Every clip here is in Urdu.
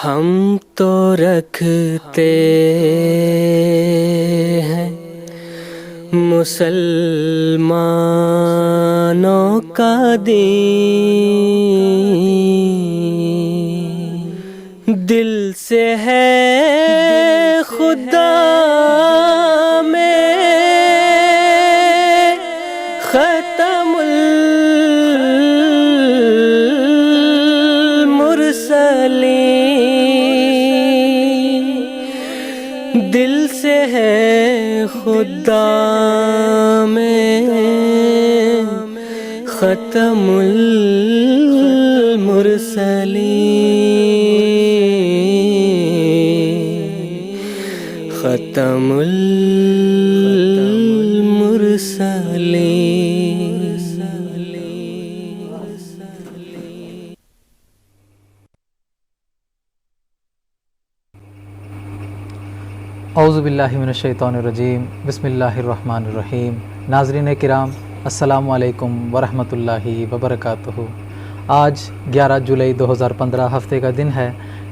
ہم تو رکھتے ہیں مسلمانوں کا دین، دل سے ہے خدا میں ختم المرسلین، دل سے ہے خدا میں ختم المرسلین، ختم المرسلین۔ اعوذ باللہ من الشیطان الرجیم، بسم اللہ الرحمن الرحیم۔ ناظرین کرام، السلام علیکم ورحمۃ اللہ وبرکاتہ۔ آج 11 جولائی 2015 ہفتے کا دن ہے۔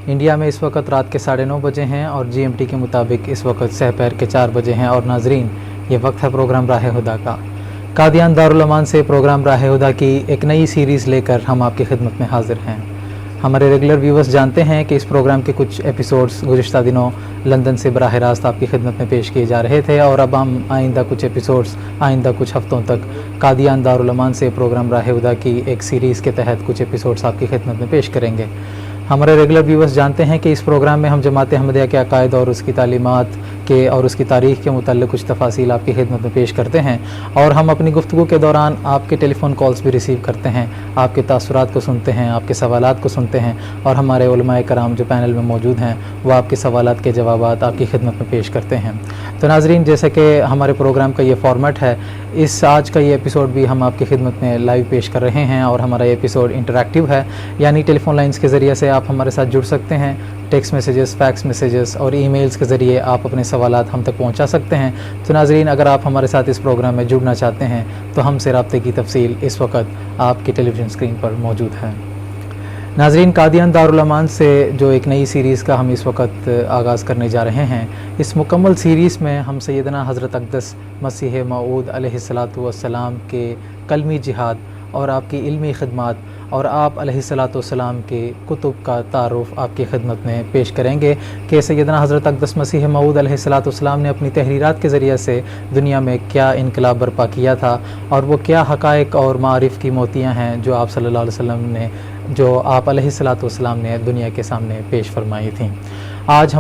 انڈیا میں اس وقت رات کے 9:30 بجے ہیں اور جی ایم ٹی کے مطابق اس وقت سحر کے 4 بجے ہیں۔ اور ناظرین، یہ وقت ہے پروگرام راہ ہدیٰ کا۔ قادیان دارالایمان سے پروگرام راہ ہدیٰ کی ایک نئی سیریز لے کر ہم آپ کی خدمت میں حاضر ہیں۔ ہمارے ریگولر ویورز جانتے ہیں کہ اس پروگرام کے کچھ ایپیسوڈز گزشتہ دنوں لندن سے براہ راست آپ کی خدمت میں پیش کیے جا رہے تھے، اور اب ہم آئندہ کچھ ہفتوں تک قادیان دارالایمان سے پروگرام راہ ہدیٰ کی ایک سیریز کے تحت کچھ ایپیسوڈز آپ کی خدمت میں پیش کریں گے۔ ہمارے ریگولر ویورز جانتے ہیں کہ اس پروگرام میں ہم جماعت احمدیہ کے عقائد اور اس کی تعلیمات کے اور اس کی تاریخ کے متعلق کچھ تفاصیل آپ کی خدمت میں پیش کرتے ہیں، اور ہم اپنی گفتگو کے دوران آپ کے ٹیلی فون کالز بھی ریسیو کرتے ہیں، آپ کے تاثرات کو سنتے ہیں، آپ کے سوالات کو سنتے ہیں، اور ہمارے علماء کرام جو پینل میں موجود ہیں وہ آپ کے سوالات کے جوابات آپ کی خدمت میں پیش کرتے ہیں۔ تو ناظرین، جیسا کہ ہمارے پروگرام کا یہ فارمیٹ ہے، آج کا یہ ایپیسوڈ بھی ہم آپ کی خدمت میں لائیو پیش کر رہے ہیں، اور ہمارا یہ ایپیسوڈ انٹریکٹیو ہے، یعنی ٹیلی فون لائنز کے ذریعے سے آپ ہمارے ساتھ جڑ سکتے ہیں، ٹیکسٹ میسیجز، فیکس میسیجز اور ای میلز کے ذریعے آپ اپنے سوالات ہم تک پہنچا سکتے ہیں۔ تو ناظرین، اگر آپ ہمارے ساتھ اس پروگرام میں جڑنا چاہتے ہیں تو ہم سے رابطے کی تفصیل اس وقت آپ کی ٹیلی ویژن اسکرین پر موجود ہے۔ ناظرین، قادیان دارالایمان سے جو ایک نئی سیریز کا ہم اس وقت آغاز کرنے جا رہے ہیں، اس مکمل سیریز میں ہم سیدنا حضرت اقدس مسیح موعود علیہ السلام کے کلمی جہاد اور آپ کی علمی خدمات اور آپ علیہ السلام کے کتب کا تعارف آپ کی خدمت میں پیش کریں گے کہ سیدنا حضرت اقدس مسیح موعود علیہ السلام نے اپنی تحریرات کے ذریعے سے دنیا میں کیا انقلاب برپا کیا تھا، اور وہ کیا حقائق اور معارف کی موتیاں ہیں جو آپ صلی اللہ علیہ وسلم نے آپ علیہ السلام نے دنیا کے سامنے پیش فرمائی تھیں۔ آج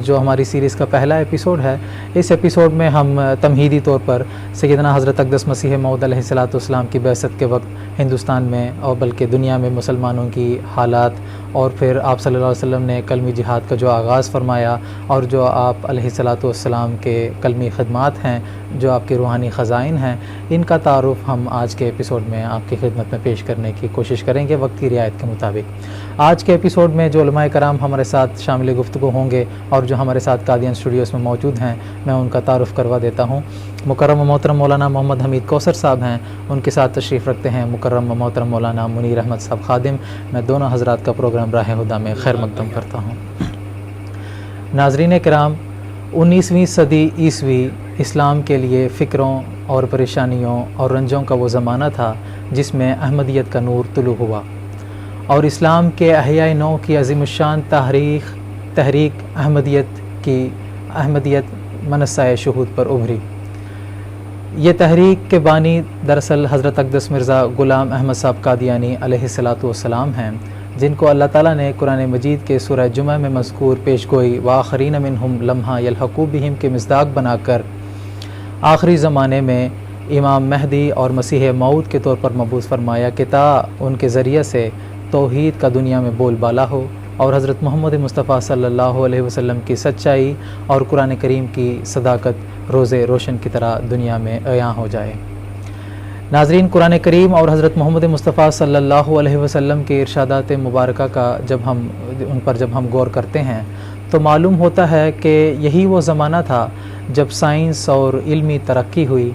جو ہماری سیریز کا پہلا ایپیسوڈ ہے، اس ایپیسوڈ میں ہم تمہیدی طور پر سیدنا حضرت اقدس مسیح موعود علیہ السلام کی بعثت کے وقت ہندوستان میں اور بلکہ دنیا میں مسلمانوں کی حالات، اور پھر آپ صلی اللہ علیہ وسلم نے کلمی جہاد کا جو آغاز فرمایا، اور جو آپ علیہ السلام کے کلمی خدمات ہیں، جو آپ کے روحانی خزائن ہیں، ان کا تعارف ہم آج کے ایپیسوڈ میں آپ کی خدمت میں پیش کرنے کی کوشش کریں گے وقت کی رعایت کے مطابق۔ آج کے ایپیسوڈ میں جو علماء کرام ہمارے ساتھ شامل گفتگو ہوں گے اور جو ہمارے ساتھ قادیان اسٹوڈیوز میں موجود ہیں، میں ان کا تعارف کروا دیتا ہوں۔ مکرم و محترم مولانا محمد حمید کوثر صاحب ہیں، ان کے ساتھ تشریف رکھتے ہیں مکرم و محترم مولانا منیر احمد صاحب خادم۔ میں دونوں حضرات کا پروگرام راہ ہدیٰ میں خیر مقدم کرتا ہوں۔ ناظرین کرام، 19ویں صدی عیسوی اسلام کے لیے فکروں اور پریشانیوں اور رنجوں کا وہ زمانہ تھا جس میں احمدیت کا نور طلوع ہوا، اور اسلام کے احیاء نو کی عظیم الشان تحریک احمدیت منصہ شہود پر ابھری۔ یہ تحریک کے بانی دراصل حضرت اقدس مرزا غلام احمد صاحب قادیانی علیہ السلام ہیں، جن کو اللہ تعالیٰ نے قرآن مجید کے سورہ جمعہ میں مذکور پیشگوئی وآخرین منہم لمحہ یلحقوا بہم کے مصداق بنا کر آخری زمانے میں امام مہدی اور مسیح موعود کے طور پر مبعوث فرمایا کہ تا ان کے ذریعے سے توحید کا دنیا میں بول بالا ہو، اور حضرت محمد مصطفیٰ صلی اللہ علیہ وسلم کی سچائی اور قرآن کریم کی صداقت روز روشن کی طرح دنیا میں عیاں ہو جائے۔ ناظرین، قرآن کریم اور حضرت محمد مصطفیٰ صلی اللہ علیہ وسلم کے ارشادات مبارکہ کا جب ہم غور کرتے ہیں تو معلوم ہوتا ہے کہ یہی وہ زمانہ تھا جب سائنس اور علمی ترقی ہوئی،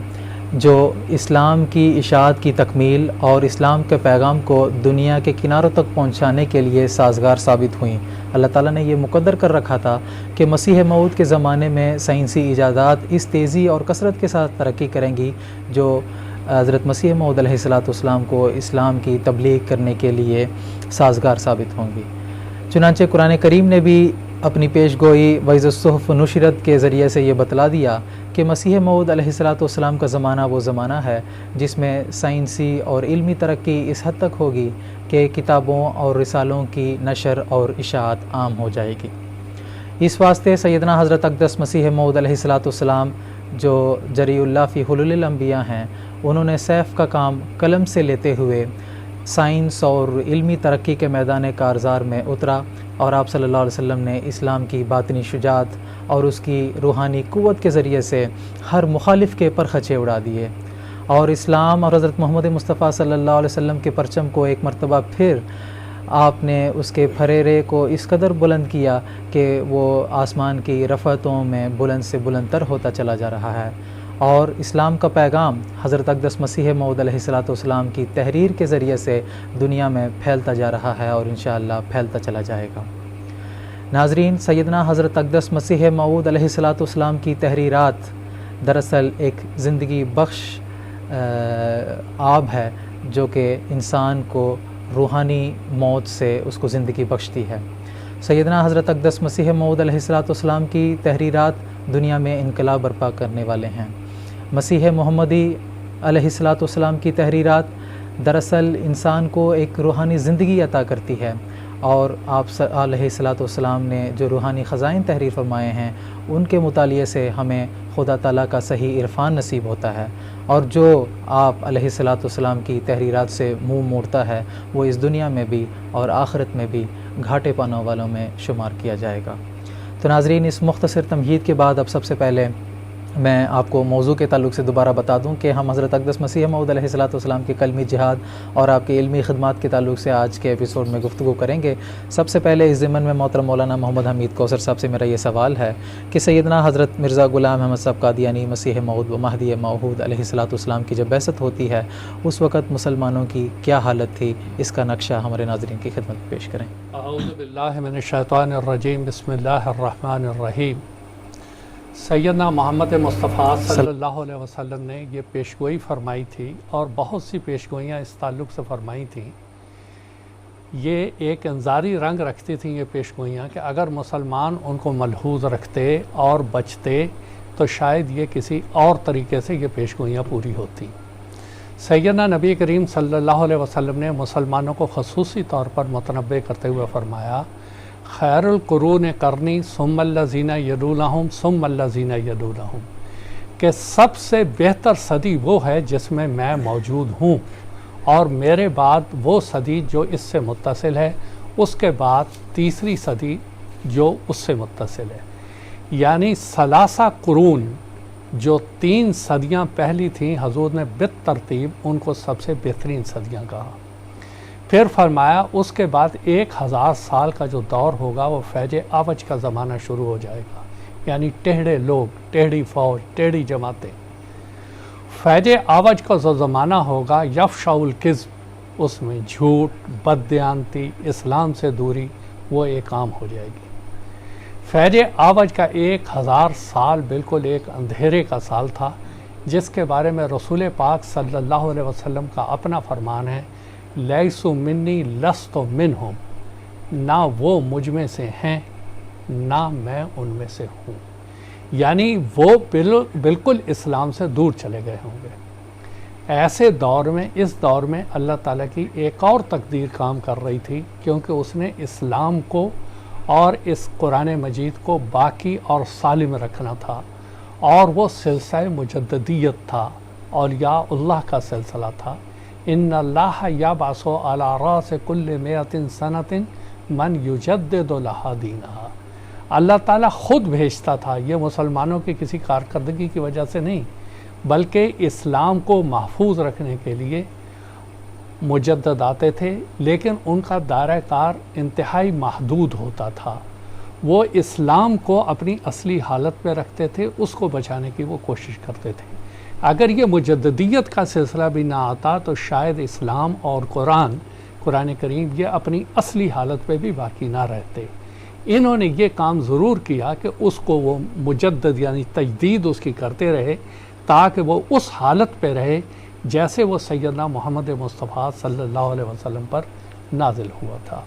جو اسلام کی اشاعت کی تکمیل اور اسلام کے پیغام کو دنیا کے کناروں تک پہنچانے کے لیے سازگار ثابت ہوئیں۔ اللہ تعالیٰ نے یہ مقدر کر رکھا تھا کہ مسیح موعود کے زمانے میں سائنسی ایجادات اس تیزی اور کثرت کے ساتھ ترقی کریں گی جو حضرت مسیح موعود علیہ السلام کو اسلام کی تبلیغ کرنے کے لیے سازگار ثابت ہوں گی۔ چنانچہ قرآن کریم نے بھی اپنی پیش گوئی وَإِذَا الصُّحُفُ نُشِرَت کے ذریعے سے یہ بتلا دیا کہ مسیح موعود علیہ السلام کا زمانہ وہ زمانہ ہے جس میں سائنسی اور علمی ترقی اس حد تک ہوگی کہ کتابوں اور رسالوں کی نشر اور اشاعت عام ہو جائے گی۔ اس واسطے سیدنا حضرت اقدس مسیح موعود علیہ السلام جو جری اللہ فی حلول الانبیاء ہیں، انہوں نے سیف کا کام قلم سے لیتے ہوئے سائنس اور علمی ترقی کے میدان کارزار میں اترا، اور آپ صلی اللہ علیہ وسلم نے اسلام کی باطنی شجاعت اور اس کی روحانی قوت کے ذریعے سے ہر مخالف کے پرخچے اڑا دیے، اور اسلام اور حضرت محمد مصطفیٰ صلی اللہ علیہ وسلم کے پرچم کو ایک مرتبہ پھر آپ نے اس کے پھریرے کو اس قدر بلند کیا کہ وہ آسمان کی رفعتوں میں بلند سے بلند تر ہوتا چلا جا رہا ہے، اور اسلام کا پیغام حضرت اقدس مسیح موعود علیہ السلام کی تحریر کے ذریعے سے دنیا میں پھیلتا جا رہا ہے اور انشاءاللہ پھیلتا چلا جائے گا۔ ناظرین، سیدنا حضرت اقدس مسیح موعود علیہ السلام کی تحریرات دراصل ایک زندگی بخش آب ہے جو کہ انسان کو روحانی موت سے اس کو زندگی بخشتی ہے۔ سیدنا حضرت اقدس مسیح موعود علیہ السلام کی تحریرات دنیا میں انقلاب برپا کرنے والے ہیں۔ مسیح محمدی علیہ السلام کی تحریرات دراصل انسان کو ایک روحانی زندگی عطا کرتی ہے، اور آپ علیہ السلام نے جو روحانی خزائن تحریر فرمائے ہیں ان کے مطالعے سے ہمیں خدا تعالیٰ کا صحیح عرفان نصیب ہوتا ہے، اور جو آپ علیہ السلام کی تحریرات سے منہ موڑتا ہے وہ اس دنیا میں بھی اور آخرت میں بھی گھاٹے پانے والوں میں شمار کیا جائے گا۔ تو ناظرین، اس مختصر تمہید کے بعد اب سب سے پہلے میں آپ کو موضوع کے تعلق سے دوبارہ بتا دوں کہ ہم حضرت اقدس مسیح موعود علیہ السلام کی کلمی جہاد اور آپ کی علمی خدمات کے تعلق سے آج کے ایپیسوڈ میں گفتگو کریں گے۔ سب سے پہلے اس ضمن میں محترم مولانا محمد حمید کوثر صاحب سے میرا یہ سوال ہے کہ سیدنا حضرت مرزا غلام احمد صاحب قادیانی مسیح موعود و مہدی موعود علیہ السلام کی جب بعثت ہوتی ہے اس وقت مسلمانوں کی کیا حالت تھی، اس کا نقشہ ہمارے ناظرین کی خدمت میں پیش کریں۔ اعوذ باللہ من الشیطان الرجیم، بسم اللہ الرحمن الرحیم۔ سیدنا محمد مصطفیٰ صلی اللہ علیہ وسلم نے یہ پیشگوئی فرمائی تھی، اور بہت سی پیشگوئیاں اس تعلق سے فرمائی تھیں۔ یہ ایک انذاری رنگ رکھتی تھیں یہ پیشگوئیاں کہ اگر مسلمان ان کو ملحوظ رکھتے اور بچتے تو شاید یہ کسی اور طریقے سے یہ پیشگوئیاں پوری ہوتی۔ سیدنا نبی کریم صلی اللہ علیہ وسلم نے مسلمانوں کو خصوصی طور پر متنبہ کرتے ہوئے فرمایا، خیر القرون قرنی ثم الذین یلونہم ثم الذین یلونہم، کہ سب سے بہتر صدی وہ ہے جس میں میں موجود ہوں، اور میرے بعد وہ صدی جو اس سے متصل ہے، اس کے بعد تیسری صدی جو اس سے متصل ہے۔ یعنی ثلاثہ قرون جو 3 صدیاں پہلی تھیں، حضور نے بالترتیب ان کو سب سے بہترین صدیاں کہا۔ پھر فرمایا اس کے بعد 1000 سال کا جو دور ہوگا وہ فیض آوج کا زمانہ شروع ہو جائے گا، یعنی ٹیڑھے لوگ، ٹیڑھی فوج، ٹیڑھی جماعتیں۔ فیض آوج کا جو زمانہ ہوگا یفشاء الکذب، اس میں جھوٹ، بددیانتی، اسلام سے دوری وہ ایک عام ہو جائے گی۔ فیض آوج کا 1000 سال بالکل ایک اندھیرے کا سال تھا، جس کے بارے میں رسول پاک صلی اللہ علیہ وسلم کا اپنا فرمان ہے، لیسو منی لست منہم، نہ وہ مجھ میں سے ہیں نہ میں ان میں سے ہوں، یعنی وہ بالکل اسلام سے دور چلے گئے ہوں گے۔ ایسے دور میں، اس دور میں اللہ تعالیٰ کی ایک اور تقدیر کام کر رہی تھی، کیونکہ اس نے اسلام کو اور اس قرآن مجید کو باقی اور سالم رکھنا تھا، اور وہ سلسلہ مجددیت تھا، اولیاء اللہ کا سلسلہ تھا۔ ان اللہ یبعث علی راس کل مئۃ سنۃ من یجدد لہا دینہا، اللہ تعالیٰ خود بھیجتا تھا، یہ مسلمانوں کی کسی کارکردگی کی وجہ سے نہیں، بلکہ اسلام کو محفوظ رکھنے کے لیے مجدد آتے تھے، لیکن ان کا دائرہ کار انتہائی محدود ہوتا تھا۔ وہ اسلام کو اپنی اصلی حالت میں رکھتے تھے، اس کو بچانے کی وہ کوشش کرتے تھے۔ اگر یہ مجددیت کا سلسلہ بھی نہ آتا تو شاید اسلام اور قرآن کریم یہ اپنی اصلی حالت پہ بھی باقی نہ رہتے۔ انہوں نے یہ کام ضرور کیا کہ اس کو وہ مجدد یعنی تجدید اس کی کرتے رہے تاکہ وہ اس حالت پہ رہے جیسے وہ سیدنا محمد مصطفیٰ صلی اللہ علیہ وسلم پر نازل ہوا تھا۔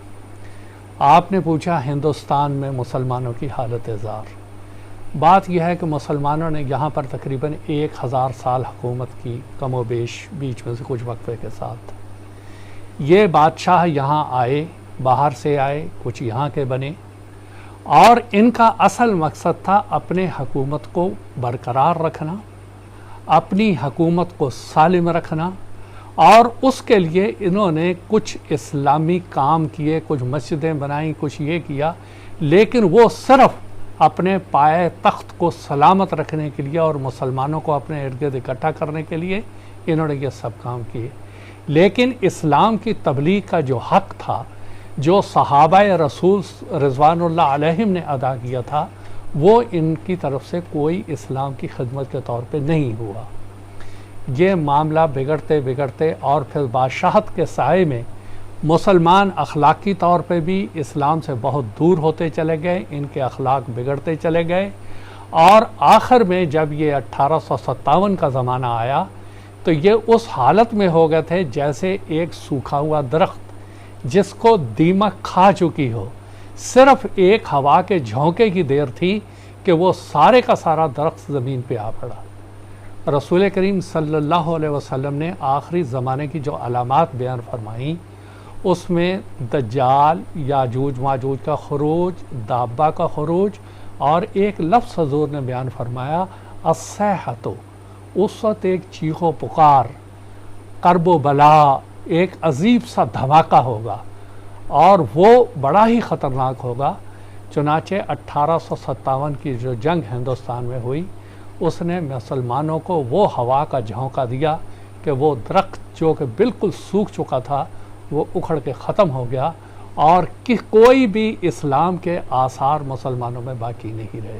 آپ نے پوچھا ہندوستان میں مسلمانوں کی حالت زار۔ بات یہ ہے کہ مسلمانوں نے یہاں پر تقریباً 1000 سال حکومت کی، کم و بیش بیچ میں سے کچھ وقفے کے ساتھ۔ یہ بادشاہ یہاں آئے، باہر سے آئے، کچھ یہاں کے بنے، اور ان کا اصل مقصد تھا اپنے حکومت کو برقرار رکھنا، اپنی حکومت کو سالم رکھنا، اور اس کے لیے انہوں نے کچھ اسلامی کام کیے، کچھ مسجدیں بنائیں، کچھ یہ کیا، لیکن وہ صرف اپنے پائے تخت کو سلامت رکھنے کے لیے اور مسلمانوں کو اپنے ارد گرد اکٹھا کرنے کے لیے انہوں نے یہ سب کام کیے۔ لیکن اسلام کی تبلیغ کا جو حق تھا، جو صحابہ رسول رضوان اللہ علیہم نے ادا کیا تھا، وہ ان کی طرف سے کوئی اسلام کی خدمت کے طور پہ نہیں ہوا۔ یہ معاملہ بگڑتے بگڑتے اور پھر بادشاہت کے سائے میں مسلمان اخلاقی طور پہ بھی اسلام سے بہت دور ہوتے چلے گئے، ان کے اخلاق بگڑتے چلے گئے، اور آخر میں جب یہ 1857 کا زمانہ آیا تو یہ اس حالت میں ہو گئے تھے جیسے ایک سوکھا ہوا درخت جس کو دیمک کھا چکی ہو، صرف ایک ہوا کے جھونکے کی دیر تھی کہ وہ سارے کا سارا درخت زمین پہ آ پڑا۔ رسول کریم صلی اللہ علیہ وسلم نے آخری زمانے کی جو علامات بیان فرمائیں، اس میں دجال، یاجوج ماجوج کا خروج، دابہ کا خروج، اور ایک لفظ حضور نے بیان فرمایا الصیحۃ، اس وقت ایک چیخ و پکار، کرب و بلا، ایک عجیب سا دھماکہ ہوگا اور وہ بڑا ہی خطرناک ہوگا۔ چنانچہ 1857 کی جو جنگ ہندوستان میں ہوئی، اس نے مسلمانوں کو وہ ہوا کا جھونکا دیا کہ وہ درخت جو کہ بالکل سوکھ چکا تھا وہ اکھڑ کے ختم ہو گیا، اور کہ کوئی بھی اسلام کے آثار مسلمانوں میں باقی نہیں رہے۔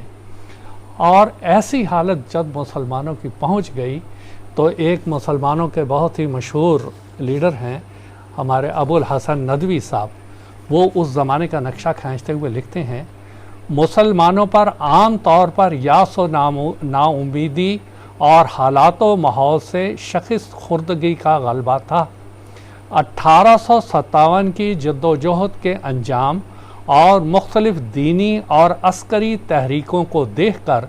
اور ایسی حالت جب مسلمانوں کی پہنچ گئی تو ایک مسلمانوں کے بہت ہی مشہور لیڈر ہیں ہمارے ابو الحسن ندوی صاحب، وہ اس زمانے کا نقشہ کھینچتے ہوئے لکھتے ہیں، مسلمانوں پر عام طور پر یاس و نا امیدی اور حالات و ماحول سے شخص خوردگی کا غلبہ تھا۔ 1857 کی جد و جہد کے انجام اور مختلف دینی اور عسکری تحریکوں کو دیکھ کر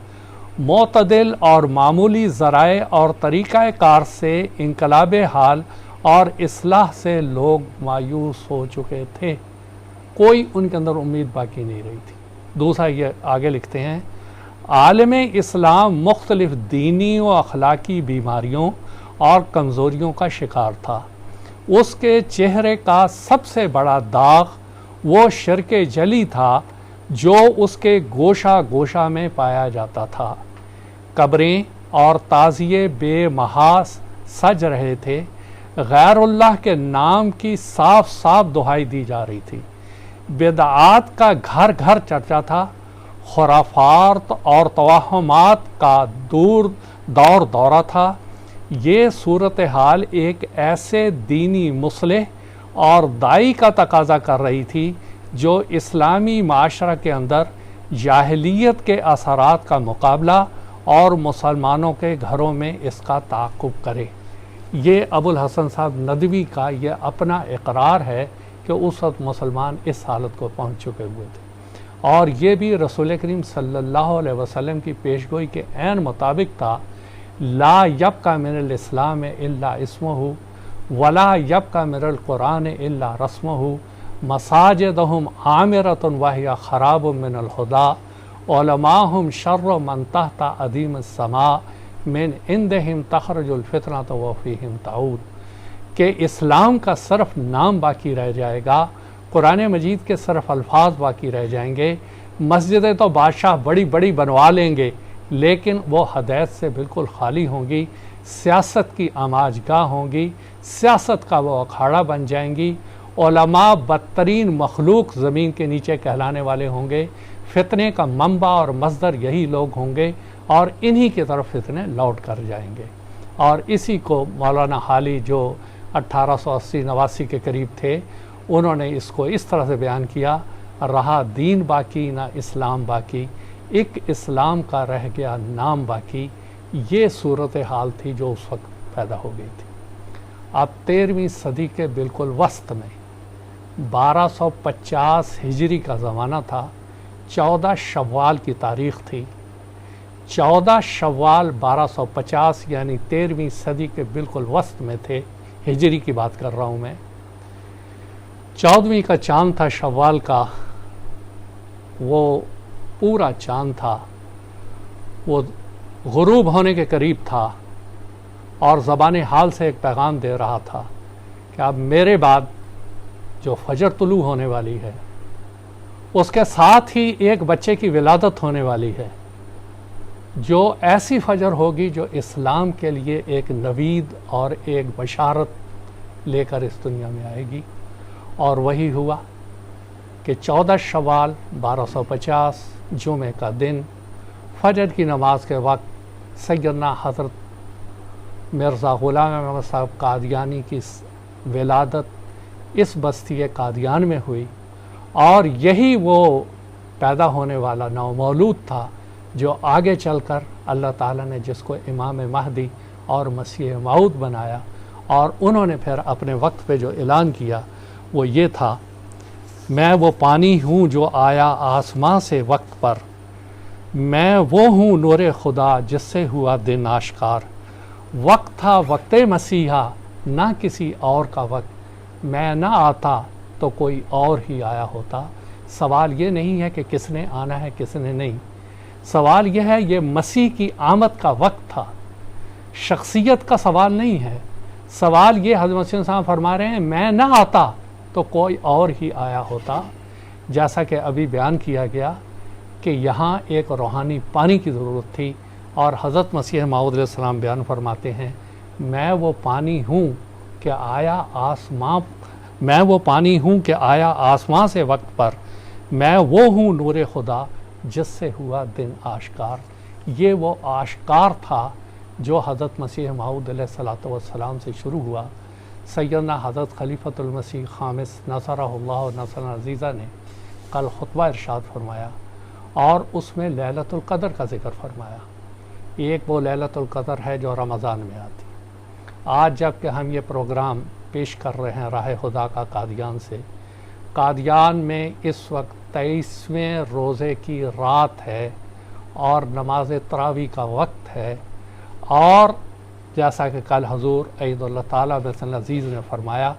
معتدل اور معمولی ذرائع اور طریقہ کار سے انقلاب حال اور اصلاح سے لوگ مایوس ہو چکے تھے، کوئی ان کے اندر امید باقی نہیں رہی تھی۔ دوسرا یہ آگے لکھتے ہیں، عالم اسلام مختلف دینی و اخلاقی بیماریوں اور کمزوریوں کا شکار تھا۔ اس کے چہرے کا سب سے بڑا داغ وہ شرک جلی تھا جو اس کے گوشہ گوشہ میں پایا جاتا تھا۔ قبریں اور تعزیے بے محاذ سج رہے تھے، غیر اللہ کے نام کی صاف صاف دہائی دی جا رہی تھی، بدعات کا گھر گھر چرچا تھا، خرافات اور توہمات کا دور دورہ تھا۔ یہ صورتحال ایک ایسے دینی مصلح اور دائی کا تقاضا کر رہی تھی جو اسلامی معاشرہ کے اندر جاہلیت کے اثرات کا مقابلہ اور مسلمانوں کے گھروں میں اس کا تعاقب کرے۔ یہ ابو الحسن صاحب ندوی کا یہ اپنا اقرار ہے کہ اس وقت مسلمان اس حالت کو پہنچ چکے ہوئے تھے، اور یہ بھی رسول کریم صلی اللہ علیہ وسلم کی پیشگوئی کے عین مطابق تھا، لا یبقى من الاسلام الا اسمہ ولا یبقى من القرآن الا رسمہ مساجدہم عامرۃ وہی خراب من الہدی علماءہم شر من تحت ادیم السماء من عندہم تخرج الفتنۃ وفیہم تعود، کہ اسلام کا صرف نام باقی رہ جائے گا، قرآن مجید کے صرف الفاظ باقی رہ جائیں گے، مسجدیں تو بادشاہ بڑی بڑی بنوا لیں گے لیکن وہ ہدایت سے بالکل خالی ہوں گی، سیاست کی آماج گاہ ہوں گی، سیاست کا وہ اکھاڑا بن جائیں گی، علماء بدترین مخلوق زمین کے نیچے کہلانے والے ہوں گے، فتنے کا منبع اور مصدر یہی لوگ ہوں گے، اور انہی کی طرف فتنے لوٹ کر جائیں گے۔ اور اسی کو مولانا حالی جو 1880-89 کے قریب تھے، انہوں نے اس کو اس طرح سے بیان کیا، رہا دین باقی نہ اسلام باقی، ایک اسلام کا رہ گیا نام باقی۔ یہ صورتحال تھی جو اس وقت پیدا ہو گئی تھی۔ اب 13ویں صدی کے بالکل وسط میں 1250 ہجری کا زمانہ تھا، 14 شوال کی تاریخ تھی، 14 شوال 1250 یعنی 13ویں صدی کے بالکل وسط میں تھے، ہجری کی بات کر رہا ہوں میں۔ 14ویں کا چاند تھا شوال کا، وہ پورا چاند تھا، وہ غروب ہونے کے قریب تھا اور زبان حال سے ایک پیغام دے رہا تھا کہ اب میرے بعد جو فجر طلوع ہونے والی ہے، اس کے ساتھ ہی ایک بچے کی ولادت ہونے والی ہے، جو ایسی فجر ہوگی جو اسلام کے لیے ایک نوید اور ایک بشارت لے کر اس دنیا میں آئے گی۔ اور وہی ہوا کہ 14 شوال 1250 جمعہ کا دن فجر کی نماز کے وقت سیدنا حضرت مرزا غلام احمد صاحب قادیانی کی ولادت اس بستی قادیان میں ہوئی، اور یہی وہ پیدا ہونے والا نومولود تھا جو آگے چل کر اللہ تعالیٰ نے جس کو امام مہدی اور مسیح موعود بنایا، اور انہوں نے پھر اپنے وقت پہ جو اعلان کیا وہ یہ تھا، میں وہ پانی ہوں جو آیا آسماں سے وقت پر، میں وہ ہوں نور خدا جس سے ہوا دن آشکار، وقت تھا وقت مسیحا نہ کسی اور کا وقت، میں نہ آتا تو کوئی اور ہی آیا ہوتا۔ سوال یہ نہیں ہے کہ کس نے آنا ہے کس نے نہیں، سوال یہ ہے یہ مسیح کی آمد کا وقت تھا، شخصیت کا سوال نہیں ہے۔ سوال یہ حضرت مسیح صاحب فرما رہے ہیں میں نہ آتا تو کوئی اور ہی آیا ہوتا، جیسا کہ ابھی بیان کیا گیا کہ یہاں ایک روحانی پانی کی ضرورت تھی، اور حضرت مسیح موعود علیہ السلام بیان فرماتے ہیں میں وہ پانی ہوں کہ آیا آسمان، میں وہ پانی ہوں کہ آیا آسمان سے وقت پر، میں وہ ہوں نور خدا جس سے ہوا دن آشکار۔ یہ وہ آشکار تھا جو حضرت مسیح موعود علیہ السلام سے شروع ہوا۔ سیدنا حضرت خلیفۃ المسیح خامس نصرہ اللہ نصرا عزیزہ نے کل خطبہ ارشاد فرمایا، اور اس میں لیلۃ القدر کا ذکر فرمایا۔ ایک وہ لیلۃ القدر ہے جو رمضان میں آتی۔ آج جب کہ ہم یہ پروگرام پیش کر رہے ہیں راہ خدا کا قادیان سے، قادیان میں اس وقت 23ویں روزے کی رات ہے اور نماز تراویح کا وقت ہے، اور جیسا کہ کل حضور عید اللہ تعالیٰ بن عزیز نے فرمایا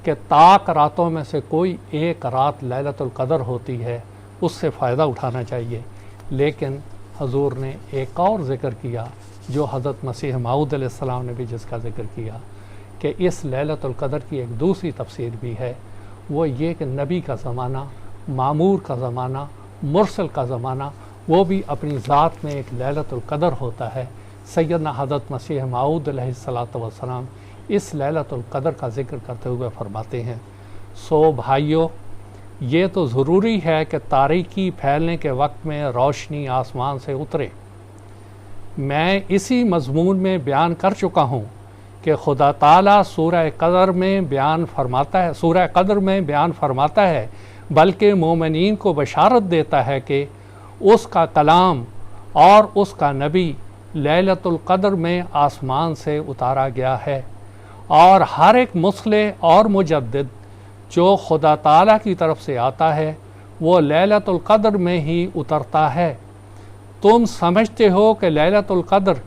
کہ طاق راتوں میں سے کوئی ایک رات لیلۃ القدر ہوتی ہے، اس سے فائدہ اٹھانا چاہیے۔ لیکن حضور نے ایک اور ذکر کیا جو حضرت مسیح موعود علیہ السلام نے بھی جس کا ذکر کیا کہ اس لیلۃ القدر کی ایک دوسری تفسیر بھی ہے، وہ یہ کہ نبی کا زمانہ، معمور کا زمانہ، مرسل کا زمانہ، وہ بھی اپنی ذات میں ایک لیلۃ القدر ہوتا ہے۔ سیدنا حضرت مسیح موعود علیہ السلام اس لیلۃ القدر کا ذکر کرتے ہوئے فرماتے ہیں سو بھائیو، یہ تو ضروری ہے کہ تاریکی پھیلنے کے وقت میں روشنی آسمان سے اترے۔ میں اسی مضمون میں بیان کر چکا ہوں کہ خدا تعالیٰ سورہ قدر میں بیان فرماتا ہے بلکہ مومنین کو بشارت دیتا ہے کہ اس کا کلام اور اس کا نبی لیلۃ القدر میں آسمان سے اتارا گیا ہے، اور ہر ایک مصلح اور مجدد جو خدا تعالیٰ کی طرف سے آتا ہے وہ لیلۃ القدر میں ہی اترتا ہے۔ تم سمجھتے ہو کہ لیلۃ القدر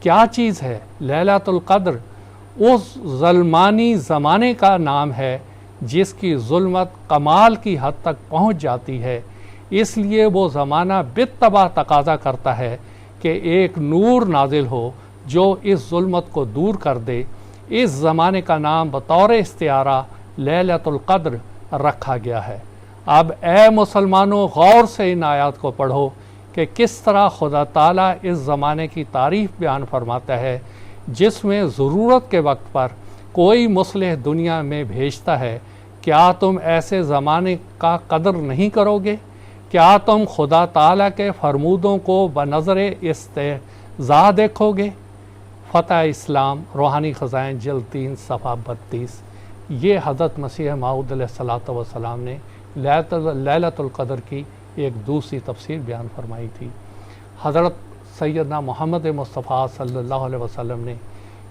کیا چیز ہے؟ لیلۃ القدر اس ظلمانی زمانے کا نام ہے جس کی ظلمت کمال کی حد تک پہنچ جاتی ہے، اس لیے وہ زمانہ بالطبع تقاضا کرتا ہے کہ ایک نور نازل ہو جو اس ظلمت کو دور کر دے۔ اس زمانے کا نام بطور استعارہ لیلۃ القدر رکھا گیا ہے۔ اب اے مسلمانوں غور سے ان آیات کو پڑھو کہ کس طرح خدا تعالیٰ اس زمانے کی تعریف بیان فرماتا ہے جس میں ضرورت کے وقت پر کوئی مصلح دنیا میں بھیجتا ہے۔ کیا تم ایسے زمانے کا قدر نہیں کرو گے؟ کیا تم خدا تعالیٰ کے فرمودوں کو بنظر استہزاء دیکھو گے؟ فتح اسلام روحانی خزائن جلد 3 صفحہ 32۔ یہ حضرت مسیح موعود علیہ الصلوۃ والسلام نے لیلۃ القدر کی ایک دوسری تفسیر بیان فرمائی تھی۔ حضرت سیدنا محمد مصطفیٰ صلی اللہ علیہ وسلم نے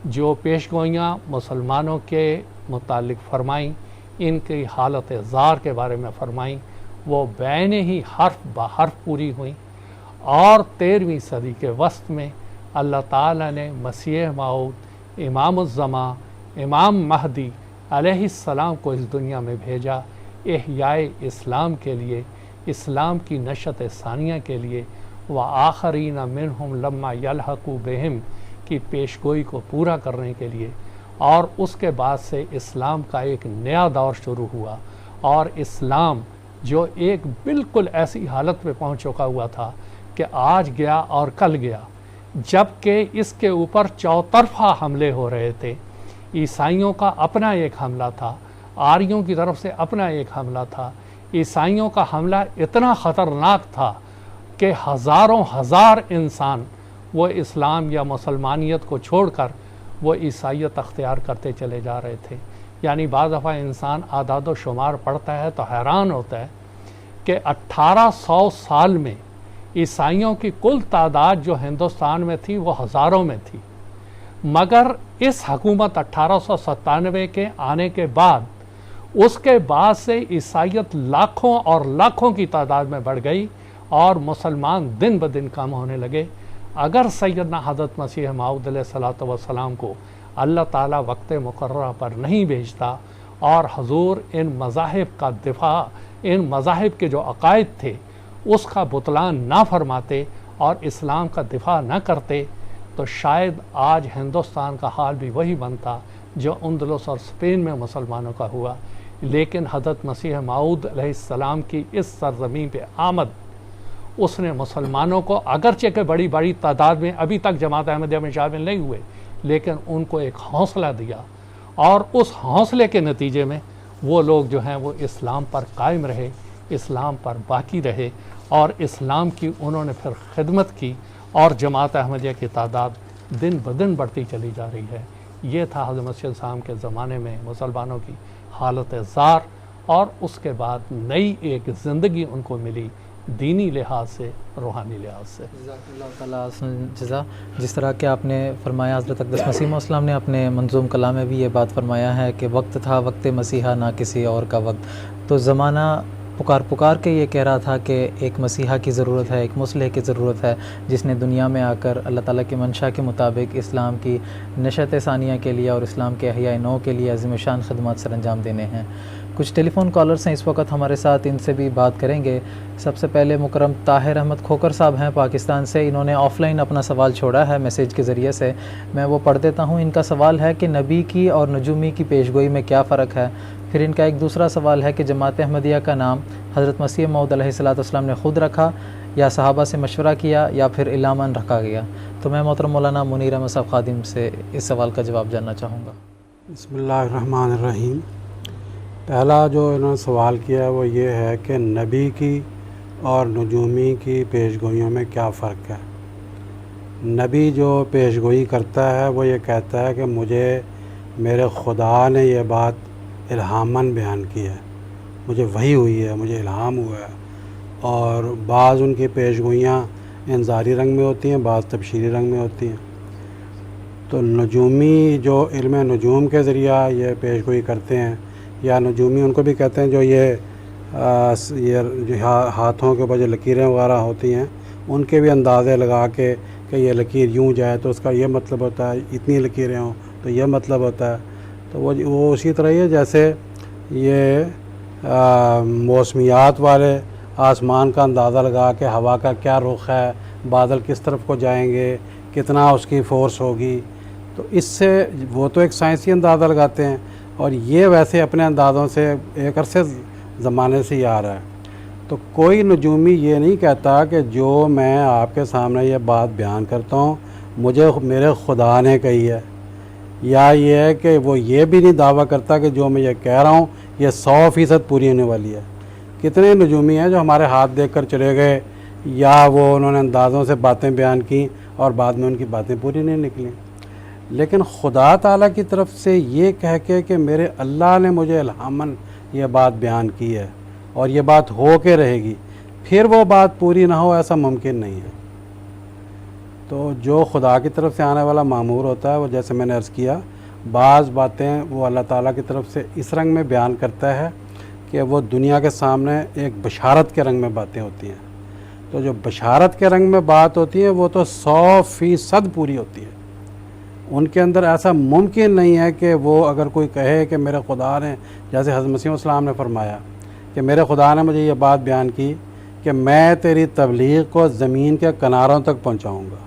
جو پیشگوئیاں مسلمانوں کے متعلق فرمائیں، ان کی حالت زار کے بارے میں فرمائیں، وہ بعین ہی حرف بحرف پوری ہوئیں، اور 13ویں صدی کے وسط میں اللہ تعالیٰ نے مسیح موعود، امام الزماں، امام مہدی علیہ السلام کو اس دنیا میں بھیجا احیاء اسلام کے لیے، اسلام کی نشت ثانیہ کے لیے، وآخرین منہم لما یلحقوا بہم کی پیشگوئی کو پورا کرنے کے لیے۔ اور اس کے بعد سے اسلام کا ایک نیا دور شروع ہوا، اور اسلام جو ایک بالکل ایسی حالت پہ پہنچ چکا ہوا تھا کہ آج گیا اور کل گیا، جبکہ اس کے اوپر چوطرفہ حملے ہو رہے تھے۔ عیسائیوں کا اپنا ایک حملہ تھا، آریوں کی طرف سے اپنا ایک حملہ تھا۔ عیسائیوں کا حملہ اتنا خطرناک تھا کہ ہزاروں ہزار انسان وہ اسلام یا مسلمانیت کو چھوڑ کر وہ عیسائیت اختیار کرتے چلے جا رہے تھے۔ یعنی بعض دفعہ انسان اعداد و شمار پڑھتا ہے تو حیران ہوتا ہے کہ 1800 سال میں عیسائیوں کی کل تعداد جو ہندوستان میں تھی وہ ہزاروں میں تھی، مگر اس حکومت 1897 کے آنے کے بعد، اس کے بعد سے عیسائیت لاکھوں اور لاکھوں کی تعداد میں بڑھ گئی اور مسلمان دن بدن کم ہونے لگے۔ اگر سیدنا حضرت مسیح موعود علیہ الصلوۃ والسلام کو اللہ تعالیٰ وقت مقررہ پر نہیں بھیجتا اور حضور ان مذاہب کا دفاع، ان مذاہب کے جو عقائد تھے اس کا بطلان نہ فرماتے اور اسلام کا دفاع نہ کرتے، تو شاید آج ہندوستان کا حال بھی وہی بنتا جو اندلس اور اسپین میں مسلمانوں کا ہوا۔ لیکن حضرت مسیح موعود علیہ السلام کی اس سرزمین پہ آمد، اس نے مسلمانوں کو، اگرچہ کہ بڑی بڑی تعداد میں ابھی تک جماعت احمدیہ میں شامل نہیں ہوئے، لیکن ان کو ایک حوصلہ دیا، اور اس حوصلے کے نتیجے میں وہ لوگ جو ہیں وہ اسلام پر قائم رہے، اسلام پر باقی رہے، اور اسلام کی انہوں نے پھر خدمت کی، اور جماعت احمدیہ کی تعداد دن بدن بڑھتی چلی جا رہی ہے۔ یہ تھا حضرت مسیح السلام کے زمانے میں مسلمانوں کی حالت زار، اور اس کے بعد نئی ایک زندگی ان کو ملی، دینی لحاظ سے، روحانی لحاظ سے۔ جزاک اللہ تعالیٰ جزا۔ جس طرح کہ آپ نے فرمایا، حضرت اقدس مسیح السلام نے اپنے منظوم کلام میں بھی یہ بات فرمایا ہے کہ وقت تھا وقت مسیحا، نہ کسی اور کا وقت۔ تو زمانہ پکار کے یہ کہہ رہا تھا کہ ایک مسیحا کی ضرورت ہے، ایک مصلح کی ضرورت ہے، جس نے دنیا میں آ کر اللہ تعالیٰ کی منشا کے مطابق اسلام کی نشت ثانیہ کے لیے اور اسلام کے احیاء نو کے لیے عظیم شان خدمات سر انجام دینے ہیں۔ کچھ ٹیلی فون کالرز ہیں اس وقت ہمارے ساتھ، ان سے بھی بات کریں گے۔ سب سے پہلے مکرم طاہر احمد کھوکر صاحب ہیں پاکستان سے، انہوں نے آف لائن اپنا سوال چھوڑا ہے میسیج کے ذریعے سے، میں وہ پڑھ دیتا ہوں۔ ان کا سوال ہے کہ نبی کی اور نجومی کی پیشگوئی میں کیا فرق ہے؟ پھر ان کا ایک دوسرا سوال ہے کہ جماعت احمدیہ کا نام حضرت مسیح موعود علیہ السلام نے خود رکھا یا صحابہ سے مشورہ کیا یا پھر علاماً رکھا گیا؟ تو میں محترم مولانا منیر احمد صاحب خادم سے اس سوال کا جواب جاننا چاہوں گا۔ بسم اللہ الرحمن الرحیم۔ پہلا جو انہوں نے سوال کیا ہے وہ یہ ہے کہ نبی کی اور نجومی کی پیشگوئیوں میں کیا فرق ہے۔ نبی جو پیشگوئی کرتا ہے وہ یہ کہتا ہے کہ مجھے میرے خدا نے یہ بات الہاماً بیان کی ہے، مجھے وحی ہوئی ہے، مجھے الہام ہوا ہے، اور بعض ان کی پیشگوئیاں انذاری رنگ میں ہوتی ہیں، بعض تبشیری رنگ میں ہوتی ہیں۔ تو نجومی جو علم نجوم کے ذریعہ یہ پیشگوئی کرتے ہیں، یا نجومی ان کو بھی کہتے ہیں جو یہ ہاتھوں کے اوپر جو لکیریں وغیرہ ہوتی ہیں ان کے بھی اندازے لگا کے کہ یہ لکیر یوں جائے تو اس کا یہ مطلب ہوتا ہے، اتنی لکیریں ہوں تو یہ مطلب ہوتا ہے۔ تو وہ اسی طرح ہی ہے جیسے یہ موسمیات والے آسمان کا اندازہ لگا کے ہوا کا کیا رخ ہے، بادل کس طرف کو جائیں گے، کتنا اس کی فورس ہوگی، تو اس سے وہ تو ایک سائنسی اندازہ لگاتے ہیں، اور یہ ویسے اپنے اندازوں سے ایک عرصے زمانے سے ہی آ رہا ہے۔ تو کوئی نجومی یہ نہیں کہتا کہ جو میں آپ کے سامنے یہ بات بیان کرتا ہوں مجھے میرے خدا نے کہی ہے، یا یہ ہے کہ وہ یہ بھی نہیں دعویٰ کرتا کہ جو میں یہ کہہ رہا ہوں یہ 100% پوری ہونے والی ہے۔ کتنے نجومی ہیں جو ہمارے ہاتھ دیکھ کر چلے گئے، یا وہ انہوں نے اندازوں سے باتیں بیان کی اور بعد میں ان کی باتیں پوری نہیں نکلیں۔ لیکن خدا تعالیٰ کی طرف سے یہ کہہ کے کہ میرے اللہ نے مجھے الہاماً یہ بات بیان کی ہے اور یہ بات ہو کے رہے گی، پھر وہ بات پوری نہ ہو، ایسا ممکن نہیں ہے۔ تو جو خدا کی طرف سے آنے والا مامور ہوتا ہے، وہ جیسے میں نے عرض کیا، بعض باتیں وہ اللہ تعالیٰ کی طرف سے اس رنگ میں بیان کرتا ہے کہ وہ دنیا کے سامنے ایک بشارت کے رنگ میں باتیں ہوتی ہیں۔ تو جو بشارت کے رنگ میں بات ہوتی ہے وہ تو 100% پوری ہوتی ہے۔ ان کے اندر ایسا ممکن نہیں ہے کہ وہ اگر کوئی کہے کہ میرے خدا نے، جیسے حضرت مسیح علیہ السلام نے فرمایا کہ میرے خدا نے مجھے یہ بات بیان کی کہ میں تیری تبلیغ کو زمین کے کناروں تک پہنچاؤں گا،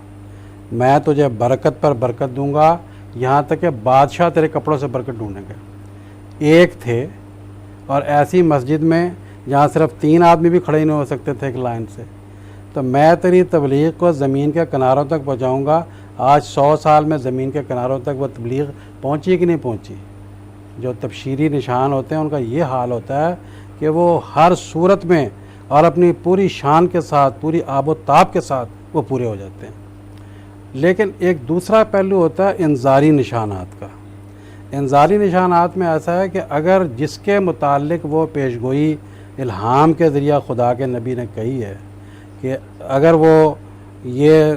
میں تجھے برکت پر برکت دوں گا، یہاں تک کہ بادشاہ تیرے کپڑوں سے برکت ڈھونڈیں گے۔ ایک تھے، اور ایسی مسجد میں جہاں صرف 3 آدمی بھی کھڑے نہیں ہو سکتے تھے ایک لائن سے، تو میں تیری تبلیغ کو زمین کے کناروں تک پہنچاؤں گا۔ آج 100 سال میں زمین کے کناروں تک وہ تبلیغ پہنچی کہ نہیں پہنچی؟ جو تبشیری نشان ہوتے ہیں ان کا یہ حال ہوتا ہے کہ وہ ہر صورت میں اور اپنی پوری شان کے ساتھ، پوری آب و تاب کے ساتھ وہ پورے ہو جاتے ہیں۔ لیکن ایک دوسرا پہلو ہوتا ہے انذاری نشانات کا۔ انذاری نشانات میں ایسا ہے کہ اگر جس کے متعلق وہ پیشگوئی الہام کے ذریعہ خدا کے نبی نے کہی ہے کہ اگر وہ یہ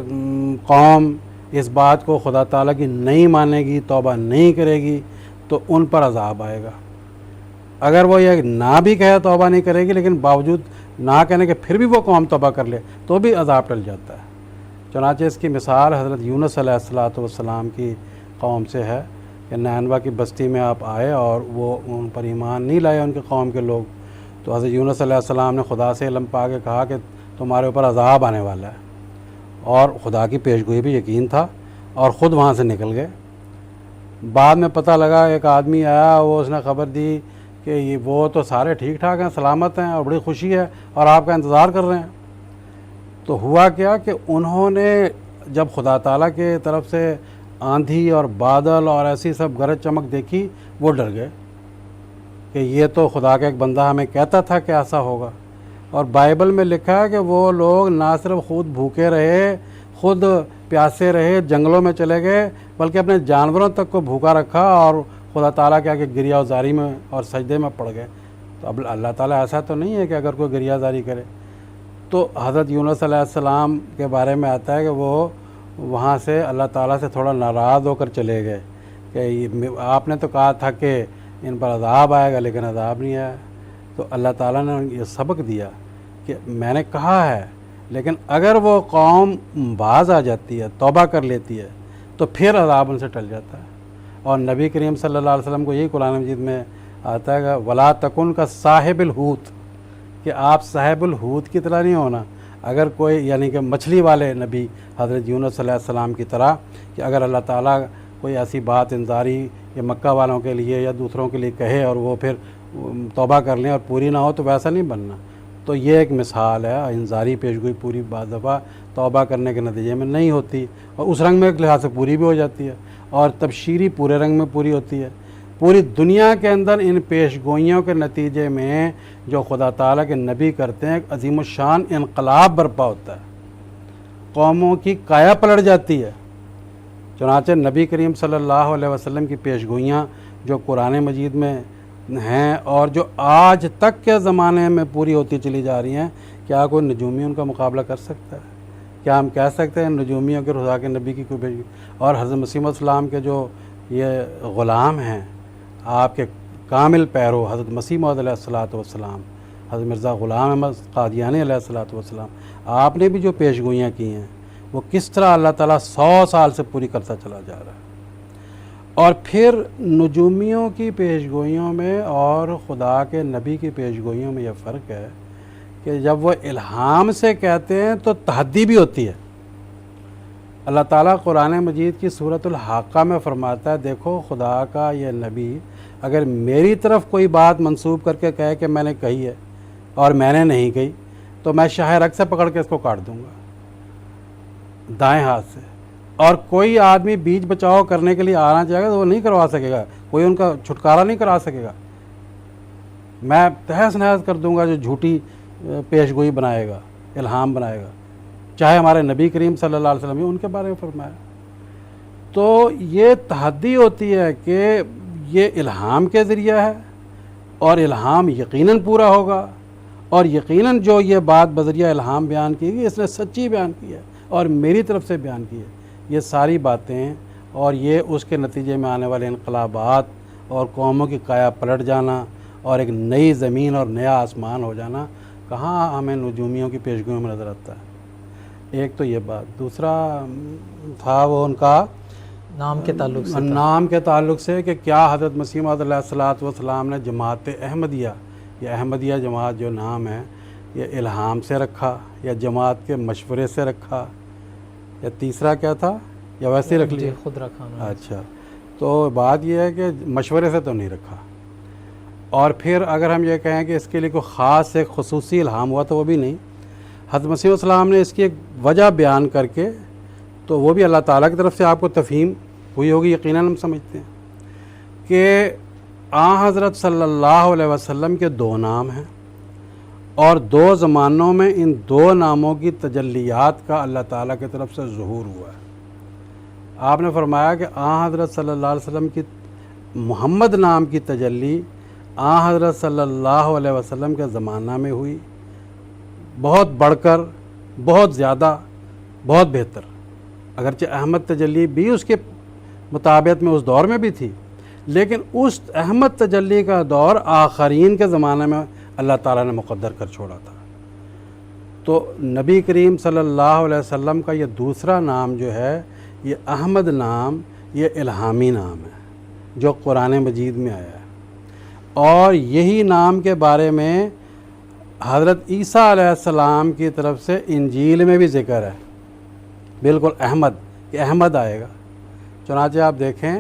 قوم اس بات کو خدا تعالیٰ کی نہیں مانے گی، توبہ نہیں کرے گی، تو ان پر عذاب آئے گا۔ اگر وہ یہ نہ بھی کہے توبہ نہیں کرے گی، لیکن باوجود نہ کہنے کے پھر بھی وہ قوم توبہ کر لے تو بھی عذاب ٹل جاتا ہے۔ چنانچہ اس کی مثال حضرت یونس علیہ السلام کی قوم سے ہے کہ نینوا کی بستی میں آپ آئے اور وہ ان پر ایمان نہیں لائے ان کے قوم کے لوگ، تو حضرت یونس علیہ السلام نے خدا سے علم پا کے کہا کہ تمہارے اوپر عذاب آنے والا ہے، اور خدا کی پیشگوئی بھی یقین تھا اور خود وہاں سے نکل گئے۔ بعد میں پتہ لگا ایک آدمی آیا، وہ اس نے خبر دی کہ وہ تو سارے ٹھیک ٹھاک ہیں، سلامت ہیں اور بڑی خوشی ہے اور آپ کا انتظار کر رہے ہیں۔ تو ہوا کیا کہ انہوں نے جب خدا تعالیٰ کے طرف سے آندھی اور بادل اور ایسی سب گرج چمک دیکھی، وہ ڈر گئے کہ یہ تو خدا کا ایک بندہ ہمیں کہتا تھا کہ ایسا ہوگا۔ اور بائبل میں لکھا ہے کہ وہ لوگ نہ صرف خود بھوکے رہے، خود پیاسے رہے، جنگلوں میں چلے گئے، بلکہ اپنے جانوروں تک کو بھوکا رکھا اور خدا تعالیٰ کے آگے گریہ وزاری میں اور سجدے میں پڑ گئے۔ تو اب اللہ تعالیٰ ایسا تو نہیں ہے کہ اگر کوئی گریہ وزاری کرے۔ تو حضرت یونس علیہ السلام کے بارے میں آتا ہے کہ وہ وہاں سے اللہ تعالیٰ سے تھوڑا ناراض ہو کر چلے گئے کہ آپ نے تو کہا تھا کہ ان پر عذاب آئے گا، لیکن عذاب نہیں آیا۔ تو اللہ تعالیٰ نے یہ سبق دیا کہ میں نے کہا ہے، لیکن اگر وہ قوم باز آ جاتی ہے، توبہ کر لیتی ہے، تو پھر عذاب ان سے ٹل جاتا ہے۔ اور نبی کریم صلی اللہ علیہ وسلم کو یہی قرآن مجید میں آتا ہے کہ ولا تکن کا صاحب الحوت، کہ آپ صاحب الحوت کی طرح نہیں ہونا۔ اگر کوئی یعنی کہ مچھلی والے نبی حضرت یونس علیہ السلام کی طرح، کہ اگر اللہ تعالیٰ کوئی ایسی بات انذاری یا مکہ والوں کے لیے یا دوسروں کے لیے کہے اور وہ پھر توبہ کر لیں اور پوری نہ ہو، تو ویسا نہیں بننا۔ تو یہ ایک مثال ہے، انذاری پیشگوئی پوری بعض دفعہ توبہ کرنے کے نتیجے میں نہیں ہوتی، اور اس رنگ میں ایک لحاظ سے پوری بھی ہو جاتی ہے، اور تبشیری پورے رنگ میں پوری ہوتی ہے۔ پوری دنیا کے اندر ان پیشگوئیوں کے نتیجے میں جو خدا تعالیٰ کے نبی کرتے ہیں، ایک عظیم الشان انقلاب برپا ہوتا ہے، قوموں کی کایا پلٹ جاتی ہے۔ چنانچہ نبی کریم صلی اللہ علیہ وسلم کی پیشگوئیاں جو قرآن مجید میں ہیں اور جو آج تک کے زمانے میں پوری ہوتی چلی جا رہی ہیں، کیا کوئی نجومی ان کا مقابلہ کر سکتا ہے؟ کیا ہم کہہ سکتے ہیں نجومیوں کے خدا کے نبی کی کوئی پیشگوئی؟ اور حضرت مسیح علیہ السلام کے جو یہ غلام ہیں، آپ کے کامل پیرو حضرت مسیح موعود علیہ السلام، حضرت مرزا غلام احمد قادیانی علیہ السلام، آپ نے بھی جو پیشگوئیاں کی ہیں وہ کس طرح اللہ تعالیٰ 100 سال سے پوری کرتا چلا جا رہا ہے۔ اور پھر نجومیوں کی پیشگوئیوں میں اور خدا کے نبی کی پیشگوئیوں میں یہ فرق ہے کہ جب وہ الہام سے کہتے ہیں تو تحدی بھی ہوتی ہے۔ اللہ تعالیٰ قرآن مجید کی سورۃ الحاقہ میں فرماتا ہے، دیکھو خدا کا یہ نبی اگر میری طرف کوئی بات منسوب کر کے کہے کہ میں نے کہی ہے اور میں نے نہیں کہی، تو میں شاہ رگ سے پکڑ کے اس کو کاٹ دوں گا دائیں ہاتھ سے، اور کوئی آدمی بیچ بچاؤ کرنے کے لیے آنا چاہے گا تو وہ نہیں کروا سکے گا، کوئی ان کا چھٹکارا نہیں کرا سکے گا۔ میں تہس نہس کر دوں گا جو جھوٹی پیشگوئی بنائے گا، الہام بنائے گا، چاہے ہمارے نبی کریم صلی اللہ علیہ وسلم ان کے بارے میں فرمایا۔ تو یہ تحدی ہوتی ہے کہ یہ الہام کے ذریعہ ہے اور الہام یقیناً پورا ہوگا، اور یقیناً جو یہ بات بذریعہ الہام بیان کی گئی اس نے سچی بیان کی ہے اور میری طرف سے بیان کی ہے۔ یہ ساری باتیں اور یہ اس کے نتیجے میں آنے والے انقلابات اور قوموں کی کایا پلٹ جانا اور ایک نئی زمین اور نیا آسمان ہو جانا کہاں ہمیں نجومیوں کی پیشگوئیوں میں نظر آتا ہے۔ ایک تو یہ بات، دوسرا تھا وہ ان کا نام کے تعلق سے نام کے تعلق سے کہ کیا حضرت مسیح موعود علیہ الصلوۃ والسلام نے جماعت احمدیہ یا احمدیہ جماعت جو نام ہے یہ الہام سے رکھا یا جماعت کے مشورے سے رکھا، یا تیسرا کیا تھا، یا ویسے رکھ لیا؟ خود رکھا انہوں نے۔ اچھا، تو بات یہ ہے کہ مشورے سے تو نہیں رکھا، اور پھر اگر ہم یہ کہیں کہ اس کے لیے کوئی خاص ایک خصوصی الہام ہوا تو وہ بھی نہیں۔ حضرت مسیح السلام نے اس کی ایک وجہ بیان کر کے، تو وہ بھی اللہ تعالیٰ کی طرف سے آپ کو تفہیم ہوئی ہوگی یقیناً، ہم سمجھتے ہیں کہ آن حضرت صلی اللہ علیہ وسلم کے دو نام ہیں اور دو زمانوں میں ان دو ناموں کی تجلیات کا اللہ تعالیٰ کی طرف سے ظہور ہوا ہے۔ آپ نے فرمایا کہ آن حضرت صلی اللہ علیہ وسلم کی محمد نام کی تجلی آن حضرت صلی اللہ علیہ وسلم کے زمانہ میں ہوئی، بہت بڑھ کر، بہت زیادہ، بہت بہتر، اگرچہ احمد تجلی بھی اس کے مطابقت میں اس دور میں بھی تھی، لیکن اس احمد تجلی کا دور آخرین کے زمانے میں اللہ تعالیٰ نے مقدر کر چھوڑا تھا۔ تو نبی کریم صلی اللہ علیہ وسلم کا یہ دوسرا نام جو ہے، یہ احمد نام، یہ الہامی نام ہے جو قرآن مجید میں آیا ہے، اور یہی نام کے بارے میں حضرت عیسیٰ علیہ السلام کی طرف سے انجیل میں بھی ذکر ہے، بالکل احمد، کہ احمد آئے گا۔ چنانچہ آپ دیکھیں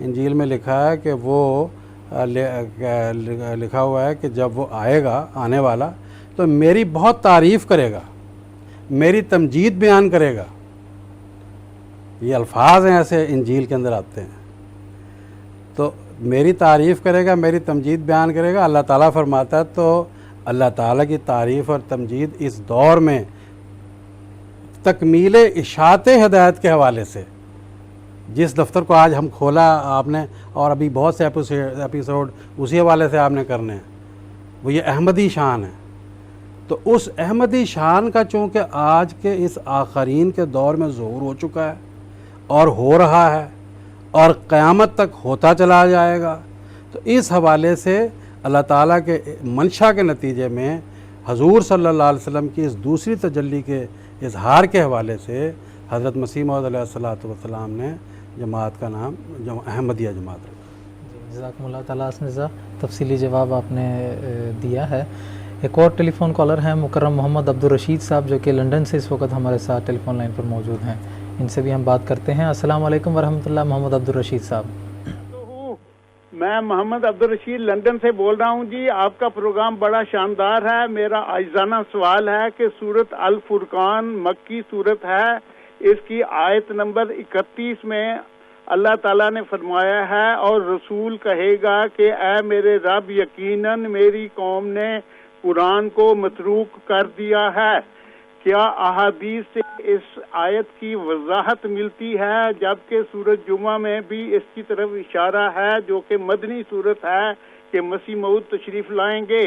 انجیل میں لکھا ہے کہ وہ لکھا ہوا ہے کہ جب وہ آئے گا، آنے والا، تو میری بہت تعریف کرے گا، میری تمجید بیان کرے گا۔ یہ الفاظ ہیں ایسے انجیل کے اندر آتے ہیں، تو میری تعریف کرے گا، میری تمجید بیان کرے گا۔ اللہ تعالیٰ فرماتا ہے تو اللہ تعالیٰ کی تعریف اور تمجید اس دور میں تکمیل اشاعت ہدایت کے حوالے سے، جس دفتر کو آج ہم کھولا آپ نے، اور ابھی بہت سے ایپیسوڈ اسی حوالے سے آپ نے کرنے ہیں، وہ یہ احمدی شان ہے۔ تو اس احمدی شان کا چونکہ آج کے اس آخرین کے دور میں ظہور ہو چکا ہے اور ہو رہا ہے اور قیامت تک ہوتا چلا جائے گا، تو اس حوالے سے اللہ تعالیٰ کے منشا کے نتیجے میں حضور صلی اللہ علیہ وسلم کی اس دوسری تجلی کے اظہار کے حوالے سے حضرت مسیح موعود علیہ الصلوۃ والسلام نے جماعت کا نام احمدیہ جماعت رکھا۔ جزاکم اللہ تعالیٰ اسنذا، تفصیلی جواب آپ نے دیا ہے۔ ایک اور ٹیلی فون کالر ہیں مکرم محمد عبدالرشید صاحب، جو کہ لنڈن سے اس وقت ہمارے ساتھ ٹیلی فون لائن پر موجود ہیں، ان سے بھی ہم بات کرتے ہیں۔ السلام علیکم ورحمۃ اللہ، محمد عبدالرشید صاحب۔ میں محمد عبدالرشید لندن سے بول رہا ہوں جی، آپ کا پروگرام بڑا شاندار ہے۔ میرا عاجزانہ سوال ہے کہ سورۃ الفرقان مکی سورت ہے، اس کی آیت نمبر 31 میں اللہ تعالیٰ نے فرمایا ہے، اور رسول کہے گا کہ اے میرے رب، یقیناً میری قوم نے قرآن کو متروک کر دیا ہے۔ کیا احادیث سے اس آیت کی وضاحت ملتی ہے؟ جبکہ سورۃ جمعہ میں بھی اس کی طرف اشارہ ہے، جو کہ مدنی سورت ہے، کہ مسیح موعود تشریف لائیں گے۔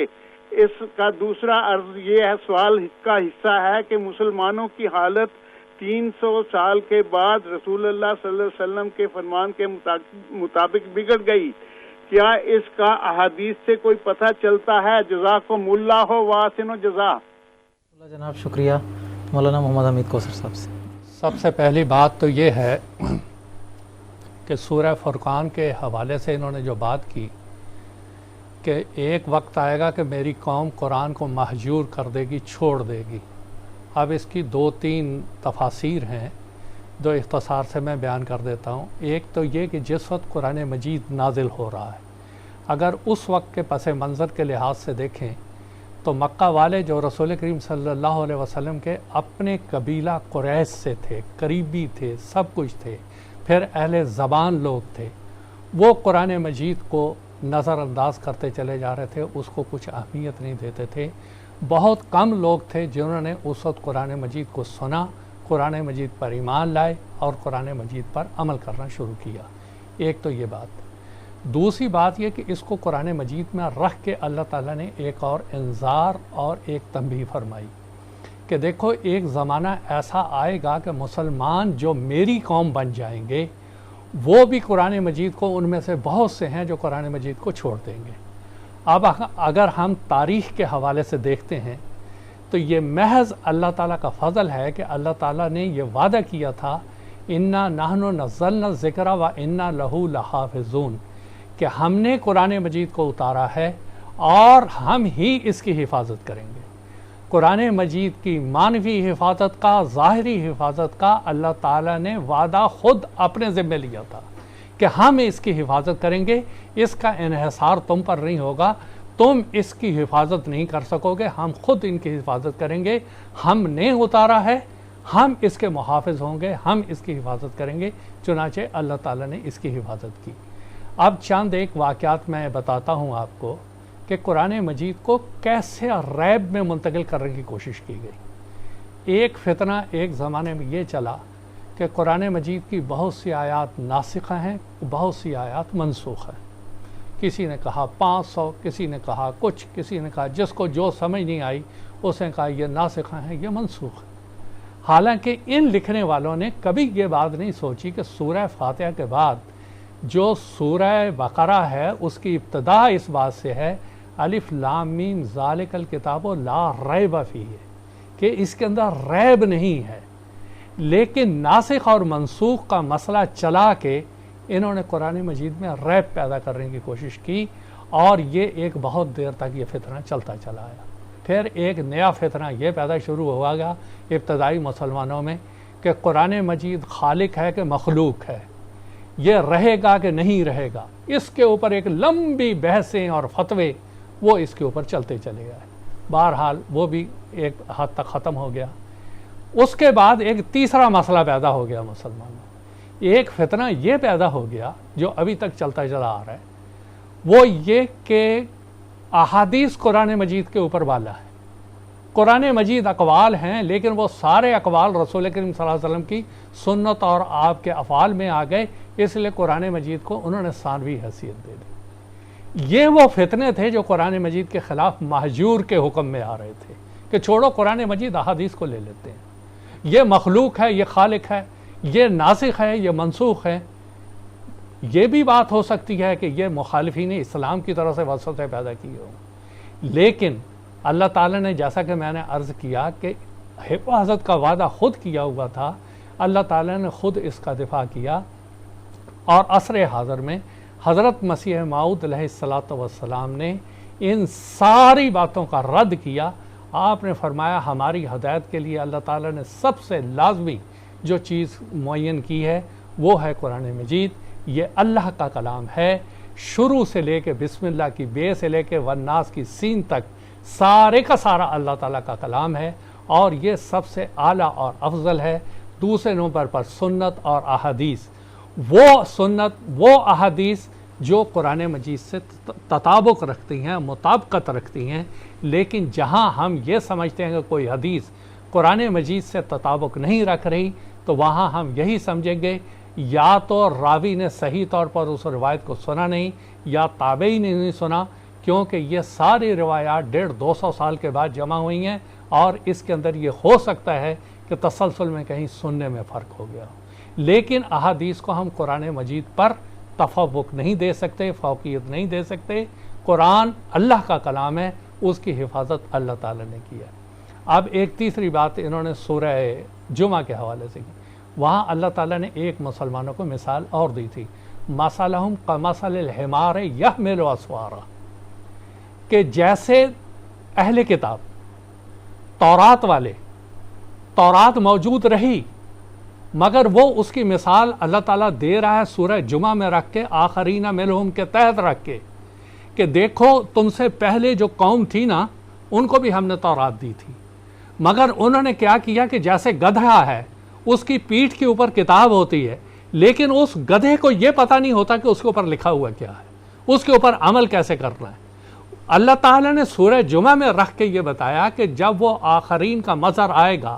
اس کا دوسرا عرض یہ ہے، سوال کا حصہ ہے کہ مسلمانوں کی حالت 300 سال کے بعد رسول اللہ صلی اللہ علیہ وسلم کے فرمان کے مطابق بگڑ گئی۔ کیا اس کا احادیث سے کوئی پتہ چلتا ہے؟ جزاکم اللہ واسن جزا۔ جناب شکریہ۔ مولانا محمد حمید کوثر صاحب سے سب سے پہلی بات تو یہ ہے کہ سورہ فرقان کے حوالے سے انہوں نے جو بات کی کہ ایک وقت آئے گا کہ میری قوم قرآن کو مہجور کر دے گی، چھوڑ دے گی۔ اب اس کی 2-3 تفاسیر ہیں جو اختصار سے میں بیان کر دیتا ہوں۔ ایک تو یہ کہ جس وقت قرآن مجید نازل ہو رہا ہے، اگر اس وقت کے پس منظر کے لحاظ سے دیکھیں تو مکہ والے جو رسول کریم صلی اللہ علیہ وسلم کے اپنے قبیلہ قریش سے تھے، قریبی تھے، سب کچھ تھے، پھر اہل زبان لوگ تھے، وہ قرآن مجید کو نظر انداز کرتے چلے جا رہے تھے، اس کو کچھ اہمیت نہیں دیتے تھے۔ بہت کم لوگ تھے جنہوں نے اس وقت قرآن مجید کو سنا، قرآن مجید پر ایمان لائے اور قرآن مجید پر عمل کرنا شروع کیا۔ ایک تو یہ بات۔ دوسری بات یہ کہ اس کو قرآن مجید میں رکھ کے اللہ تعالیٰ نے ایک اور انذار اور ایک تنبیہ فرمائی کہ دیکھو ایک زمانہ ایسا آئے گا کہ مسلمان جو میری قوم بن جائیں گے وہ بھی قرآن مجید کو، ان میں سے بہت سے ہیں جو قرآن مجید کو چھوڑ دیں گے۔ اب اگر ہم تاریخ کے حوالے سے دیکھتے ہیں تو یہ محض اللہ تعالیٰ کا فضل ہے کہ اللہ تعالیٰ نے یہ وعدہ کیا تھا اِنَّا نَحْنُ نَزَّلْنَا الذِّكْرَ وَإِنَّا لَهُ لَحَافِظُونَ، کہ ہم نے قرآن مجید کو اتارا ہے اور ہم ہی اس کی حفاظت کریں گے۔ قرآن مجید کی معنوی حفاظت کا، ظاہری حفاظت کا اللہ تعالیٰ نے وعدہ خود اپنے ذمہ لیا تھا کہ ہم اس کی حفاظت کریں گے، اس کا انحصار تم پر نہیں ہوگا، تم اس کی حفاظت نہیں کر سکو گے، ہم خود ان کی حفاظت کریں گے، ہم نے اتارا ہے، ہم اس کے محافظ ہوں گے، ہم اس کی حفاظت کریں گے۔ چنانچہ اللہ تعالیٰ نے اس کی حفاظت کی۔ اب چند ایک واقعات میں بتاتا ہوں آپ کو کہ قرآن مجید کو کیسے ریب میں منتقل کرنے کی کوشش کی گئی۔ ایک فتنہ ایک زمانے میں یہ چلا کہ قرآن مجید کی بہت سی آیات ناسخہ ہیں، بہت سی آیات منسوخ ہیں۔ کسی نے کہا 500، کسی نے کہا کچھ، کسی نے کہا جس کو جو سمجھ نہیں آئی اس نے کہا یہ ناسخہ ہیں، یہ منسوخ ہے۔ حالانکہ ان لکھنے والوں نے کبھی یہ بات نہیں سوچی کہ سورہ فاتحہ کے بعد جو سورہ بقرہ ہے اس کی ابتدا اس بات سے ہے الف لام میم ذالک الکتاب لا ریب فیہ، کہ اس کے اندر ریب نہیں ہے۔ لیکن ناسخ اور منسوخ کا مسئلہ چلا کے انہوں نے قرآن مجید میں ریب پیدا کرنے کی کوشش کی، اور یہ ایک بہت دیر تک یہ فتنہ چلتا چلا آیا۔ پھر ایک نیا فتنہ یہ پیدا شروع ہوا گا ابتدائی مسلمانوں میں کہ قرآن مجید خالق ہے کہ مخلوق ہے، یہ رہے گا کہ نہیں رہے گا، اس کے اوپر ایک لمبی بحثیں اور فتوے وہ اس کے اوپر چلتے چلے گئے۔ بہرحال وہ بھی ایک حد تک ختم ہو گیا۔ اس کے بعد ایک تیسرا مسئلہ پیدا ہو گیا مسلمانوں، ایک فتنہ یہ پیدا ہو گیا جو ابھی تک چلتا چلا آ رہا ہے، وہ یہ کہ احادیث قرآن مجید کے اوپر والا ہے۔ قرآن مجید اقوال ہیں لیکن وہ سارے اقوال رسول کریم صلی اللہ علیہ وسلم کی سنت اور آپ کے افعال میں آ گئے، اس لیے قرآن مجید کو انہوں نے ثانوی حیثیت دے دی۔ یہ وہ فتنے تھے جو قرآن مجید کے خلاف مہجور کے حکم میں آ رہے تھے کہ چھوڑو قرآن مجید احادیث کو لے لیتے ہیں، یہ مخلوق ہے، یہ خالق ہے، یہ ناسخ ہے، یہ منسوخ ہے۔ یہ بھی بات ہو سکتی ہے کہ یہ مخالفین اسلام کی طرف سے وسوسے پیدا کیے ہوں، لیکن اللہ تعالیٰ نے جیسا کہ میں نے عرض کیا کہ حفاظت کا وعدہ خود کیا ہوا تھا، اللہ تعالیٰ نے خود اس کا دفاع کیا، اور عصر حاضر میں حضرت مسیح موعود علیہ السلام نے ان ساری باتوں کا رد کیا۔ آپ نے فرمایا ہماری ہدایت کے لیے اللہ تعالیٰ نے سب سے لازمی جو چیز معین کی ہے وہ ہے قرآن مجید، یہ اللہ کا کلام ہے، شروع سے لے کے بسم اللہ کی بے سے لے کے والناس کی سین تک سارے کا سارا اللہ تعالیٰ کا کلام ہے، اور یہ سب سے اعلیٰ اور افضل ہے۔ دوسرے نمبر پر سنت اور احادیث، وہ سنت وہ احادیث جو قرآن مجید سے تطابق رکھتی ہیں، مطابقت رکھتی ہیں، لیکن جہاں ہم یہ سمجھتے ہیں کہ کوئی حدیث قرآن مجید سے تطابق نہیں رکھ رہی تو وہاں ہم یہی سمجھیں گے یا تو راوی نے صحیح طور پر اس روایت کو سنا نہیں، یا تابعی نے نہیں سنا، کیونکہ یہ ساری روایات 150-200 سال کے بعد جمع ہوئی ہیں، اور اس کے اندر یہ ہو سکتا ہے کہ تسلسل میں کہیں سننے میں فرق ہو گیا۔ لیکن احادیث کو ہم قرآن مجید پر تفوق نہیں دے سکتے، فوقیت نہیں دے سکتے۔ قرآن اللہ کا کلام ہے، اس کی حفاظت اللہ تعالیٰ نے کی ہے۔ اب ایک تیسری بات انہوں نے سورہ جمعہ کے حوالے سے کی، وہاں اللہ تعالیٰ نے ایک مسلمانوں کو مثال اور دی تھی، مَثَلُهُمْ كَمَثَلِ الْحِمَارِ يَحْمِلُ أَسْفَارًا، کہ جیسے اہل کتاب تورات والے، تورات موجود رہی مگر وہ اس کی مثال اللہ تعالیٰ دے رہا ہے سورہ جمعہ میں رکھ کے، آخرین منہم کے تحت رکھ کے، کہ دیکھو تم سے پہلے جو قوم تھی نا ان کو بھی ہم نے تورات دی تھی، مگر انہوں نے کیا کیا کہ جیسے گدھا ہے اس کی پیٹھ کے اوپر کتاب ہوتی ہے، لیکن اس گدھے کو یہ پتہ نہیں ہوتا کہ اس کے اوپر لکھا ہوا کیا ہے، اس کے اوپر عمل کیسے کرنا ہے۔ اللہ تعالیٰ نے سورہ جمعہ میں رکھ کے یہ بتایا کہ جب وہ آخرین کا مظہر آئے گا،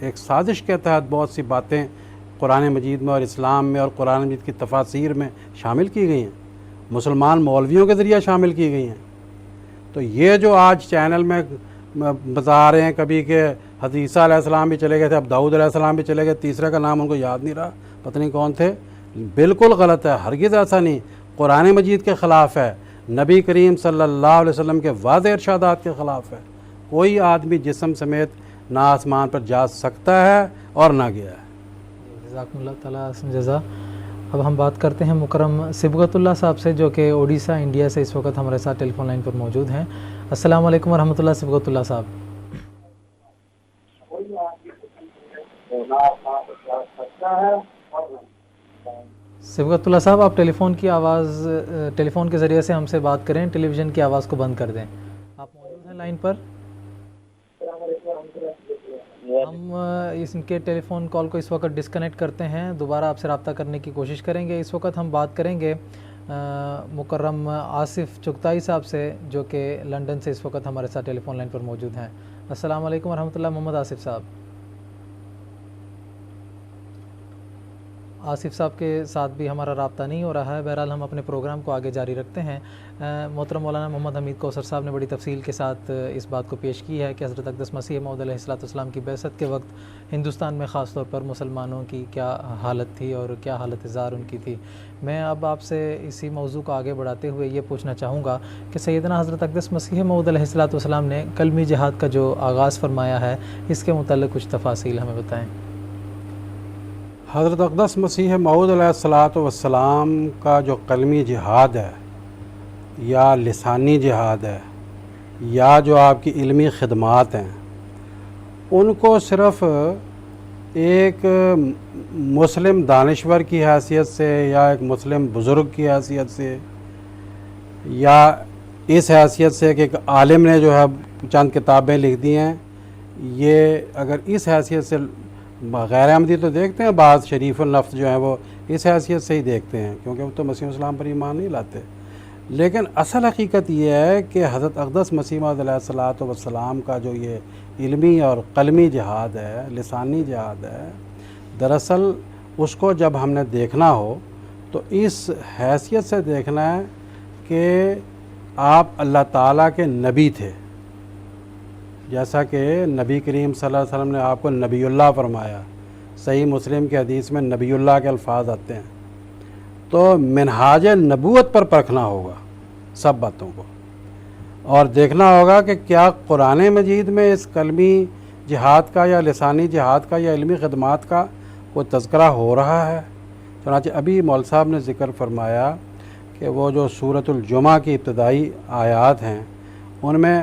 ایک سازش کے تحت بہت سی باتیں قرآن مجید میں اور اسلام میں اور قرآن مجید کی تفاسیر میں شامل کی گئی ہیں، مسلمان مولویوں کے ذریعہ شامل کی گئی ہیں۔ تو یہ جو آج چینل میں بتا رہے ہیں کبھی کہ حضرت عیسیٰ علیہ السلام بھی چلے گئے تھے، اب داؤد علیہ السلام بھی چلے گئے، تیسرے کا نام ان کو یاد نہیں رہا، پتہ نہیں کون تھے، بالکل غلط ہے، ہرگز ایسا نہیں، قرآن مجید کے خلاف ہے، نبی کریم صلی اللہ علیہ وسلم کے واضح ارشادات کے خلاف ہے۔ کوئی آدمی جسم سمیت نہ آسمان پر جا سکتا ہے اور نہ گیا ہے۔ جزاکم اللہ تعالیٰ حسن جزا۔ اب ہم بات کرتے ہیں مکرم صبغت اللہ صاحب سے، جو کہ اوڈیشہ انڈیا سے اس وقت ہمارے ساتھ ٹیلی فون لائن پر موجود ہیں۔ السلام علیکم ورحمۃ اللہ صبغت اللہ صاحب۔ صبغت اللہ صاحب، آپ ٹیلی فون کے ذریعے سے ہم سے بات کریں، ٹیلی ویژن کی آواز کو بند کر دیں۔ آپ موجود ہیں لائن پر؟ ہم ان کے ٹیلی فون کال کو اس وقت ڈسکنیکٹ کرتے ہیں، دوبارہ آپ سے رابطہ کرنے کی کوشش کریں گے۔ اس وقت ہم بات کریں گے مکرم آصف چغتائی صاحب سے، جو کہ لنڈن سے اس وقت ہمارے ساتھ ٹیلی فون لائن پر موجود ہیں۔ السلام علیکم ورحمۃ اللہ محمد آصف صاحب۔ آصف صاحب کے ساتھ بھی ہمارا رابطہ نہیں ہو رہا ہے، بہرحال ہم اپنے پروگرام کو آگے جاری رکھتے ہیں۔ محترم مولانا محمد حمید کوثر صاحب نے بڑی تفصیل کے ساتھ اس بات کو پیش کی ہے کہ حضرت اقدس مسیح موعود علیہ السلام کی بعثت کے وقت ہندوستان میں خاص طور پر مسلمانوں کی کیا حالت تھی اور کیا حالت زار ان کی تھی۔ میں اب آپ سے اسی موضوع کو آگے بڑھاتے ہوئے یہ پوچھنا چاہوں گا کہ سیدنا حضرت اقدس مسیح موعود علیہ السلام نے کلمی جہاد کا جو آغاز فرمایا ہے، اس کے متعلق کچھ تفاصیل ہمیں بتائیں۔ حضرت اقدس مسیح موعود علیہ السلام کا جو قلمی جہاد ہے یا لسانی جہاد ہے یا جو آپ کی علمی خدمات ہیں، ان کو صرف ایک مسلم دانشور کی حیثیت سے یا ایک مسلم بزرگ کی حیثیت سے یا اس حیثیت سے کہ ایک عالم نے جو ہے چند کتابیں لکھ دی ہیں، یہ اگر اس حیثیت سے غیر احمدی تو دیکھتے ہیں، بعض شریف النفس جو ہیں وہ اس حیثیت سے ہی دیکھتے ہیں، کیونکہ وہ تو مسیح السلام پر ایمان نہیں لاتے، لیکن اصل حقیقت یہ ہے کہ حضرت اقدس مسیح موعود علیہ السلام کا جو یہ علمی اور قلمی جہاد ہے، لسانی جہاد ہے، دراصل اس کو جب ہم نے دیکھنا ہو تو اس حیثیت سے دیکھنا ہے کہ آپ اللہ تعالیٰ کے نبی تھے، جیسا کہ نبی کریم صلی اللہ علیہ وسلم نے آپ کو نبی اللہ فرمایا، صحیح مسلم کی حدیث میں نبی اللہ کے الفاظ آتے ہیں، تو منہاج نبوت پر پرکھنا ہوگا سب باتوں کو، اور دیکھنا ہوگا کہ کیا قرآن مجید میں اس قلمی جہاد کا یا لسانی جہاد کا یا علمی خدمات کا کوئی تذکرہ ہو رہا ہے۔ چنانچہ ابھی مول صاحب نے ذکر فرمایا کہ وہ جو سورۃ الجمعہ کی ابتدائی آیات ہیں، ان میں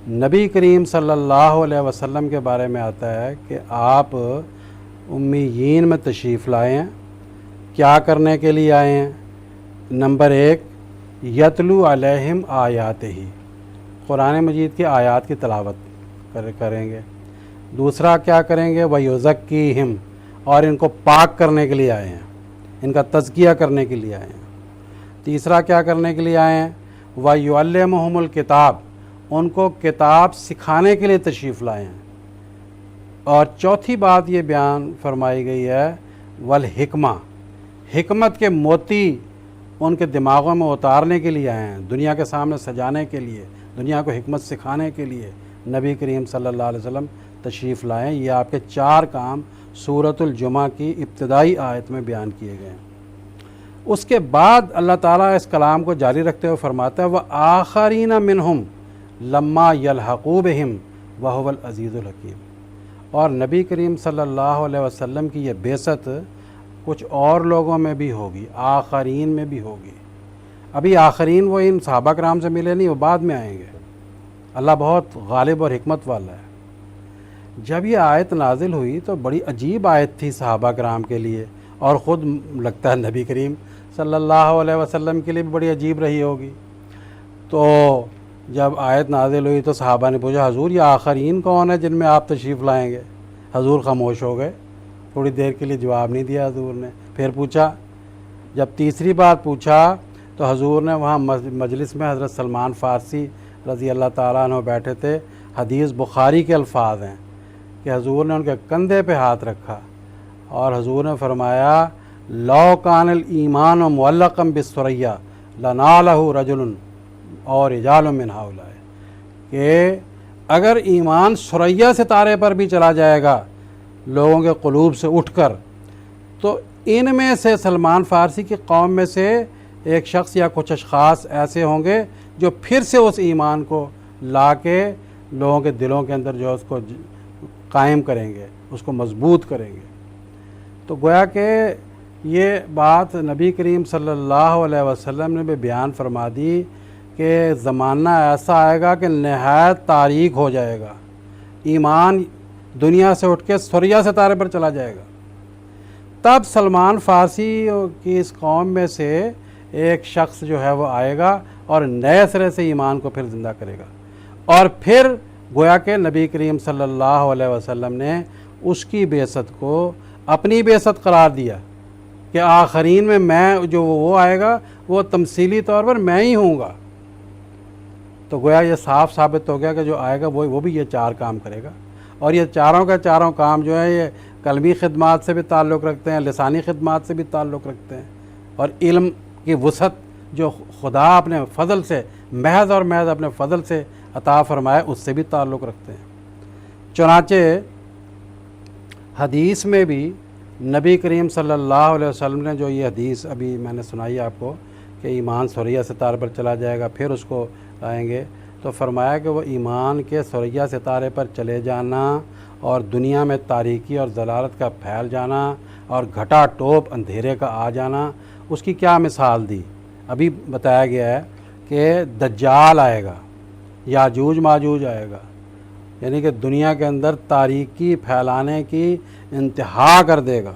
نبی کریم صلی اللہ علیہ وسلم کے بارے میں آتا ہے کہ آپ امیین میں تشریف لائے ہیں۔ کیا کرنے کے لیے آئے ہیں؟ نمبر 1، یتلو علیہم آیات ہی، قرآن مجید کی آیات کی تلاوت کریں گے۔ دوسرا کیا کریں گے؟ وَيُزَكِّيهِمْ، اور ان کو پاک کرنے کے لیے آئے ہیں، ان کا تزکیہ کرنے کے لیے آئے ہیں۔ تیسرا کیا کرنے کے لیے آئے ہیں؟ وَيُعَلِّمُهُمُ الْكِتَابَ، ان کو کتاب سکھانے کے لیے تشریف لائے ہیں۔ اور چوتھی بات یہ بیان فرمائی گئی ہے والحکمہ، حکمت کے موتی ان کے دماغوں میں اتارنے کے لیے آئے ہیں، دنیا کے سامنے سجانے کے لیے، دنیا کو حکمت سکھانے کے لیے نبی کریم صلی اللہ علیہ وسلم تشریف لائیں۔ یہ آپ کے 4 کام سورۃ الجمعہ کی ابتدائی آیت میں بیان کیے گئے ہیں۔ اس کے بعد اللہ تعالیٰ اس کلام کو جاری رکھتے ہوئے فرماتا ہے وَآخَرِينَ مِنْهُمْ لَمَّا يَلْحَقُوا بِهِمْ وَهُوَ الْعَزِيزُ الْحَكِيمُ، اور نبی کریم صلی اللہ علیہ وسلم کی یہ بعثت کچھ اور لوگوں میں بھی ہوگی، آخرین میں بھی ہوگی۔ ابھی آخرین وہ ان صحابہ کرام سے ملے نہیں، وہ بعد میں آئیں گے۔ اللہ بہت غالب اور حکمت والا ہے۔ جب یہ آیت نازل ہوئی تو بڑی عجیب آیت تھی صحابہ کرام کے لیے، اور خود لگتا ہے نبی کریم صلی اللہ علیہ وسلم کے لیے بھی بڑی عجیب رہی ہوگی۔ تو جب آیت نازل ہوئی تو صحابہ نے پوچھا حضور یہ آخرین کون ہے جن میں آپ تشریف لائیں گے؟ حضور خاموش ہو گئے، تھوڑی دیر کے لیے جواب نہیں دیا حضور نے۔ پھر پوچھا، جب تیسری بار پوچھا تو حضور نے وہاں مجلس میں حضرت سلمان فارسی رضی اللہ تعالیٰ عنہ بیٹھے تھے، حدیث بخاری کے الفاظ ہیں کہ حضور نے ان کے کندھے پہ ہاتھ رکھا اور حضور نے فرمایا لو کان الایمان معلقا بالثریا لنالہ رجل اور رجال من ہؤلاء، کہ اگر ایمان ثریا ستارے پر بھی چلا جائے گا لوگوں کے قلوب سے اٹھ کر، تو ان میں سے سلمان فارسی کی قوم میں سے ایک شخص یا کچھ اشخاص ایسے ہوں گے جو پھر سے اس ایمان کو لا کے لوگوں کے دلوں کے اندر جو ہے اس کو قائم کریں گے، اس کو مضبوط کریں گے۔ تو گویا کہ یہ بات نبی کریم صلی اللہ علیہ وسلم نے بھی بیان فرما دی کہ زمانہ ایسا آئے گا کہ نہایت تاریک ہو جائے گا، ایمان دنیا سے اٹھ کے ثریا ستارے پر چلا جائے گا۔ تب سلمان فارسی کی اس قوم میں سے ایک شخص جو ہے وہ آئے گا اور نئے سرے سے ایمان کو پھر زندہ کرے گا، اور پھر گویا کہ نبی کریم صلی اللہ علیہ وسلم نے اس کی بعثت کو اپنی بعثت قرار دیا کہ آخرین میں جو وہ آئے گا وہ تمثیلی طور پر میں ہی ہوں گا۔ تو گویا یہ صاف ثابت ہو گیا کہ جو آئے گا وہ بھی یہ چار کام کرے گا، اور یہ چاروں کا چاروں کام جو ہے یہ قلبی خدمات سے بھی تعلق رکھتے ہیں، لسانی خدمات سے بھی تعلق رکھتے ہیں، اور علم کی وسعت جو خدا اپنے فضل سے محض اور محض اپنے فضل سے عطا فرمائے اس سے بھی تعلق رکھتے ہیں۔ چنانچہ حدیث میں بھی نبی کریم صلی اللہ علیہ وسلم نے جو یہ حدیث ابھی میں نے سنائی آپ کو کہ ایمان ثریا ستارے پر چلا جائے گا پھر اس کو آئیں گے، تو فرمایا کہ وہ ایمان کے ثریا ستارے پر چلے جانا اور دنیا میں تاریکی اور ضلالت کا پھیل جانا اور گھٹا ٹوپ اندھیرے کا آ جانا، اس کی کیا مثال دی؟ ابھی بتایا گیا ہے کہ دجال آئے گا، یاجوج ماجوج آئے گا، یعنی کہ دنیا کے اندر تاریکی پھیلانے کی انتہا کر دے گا۔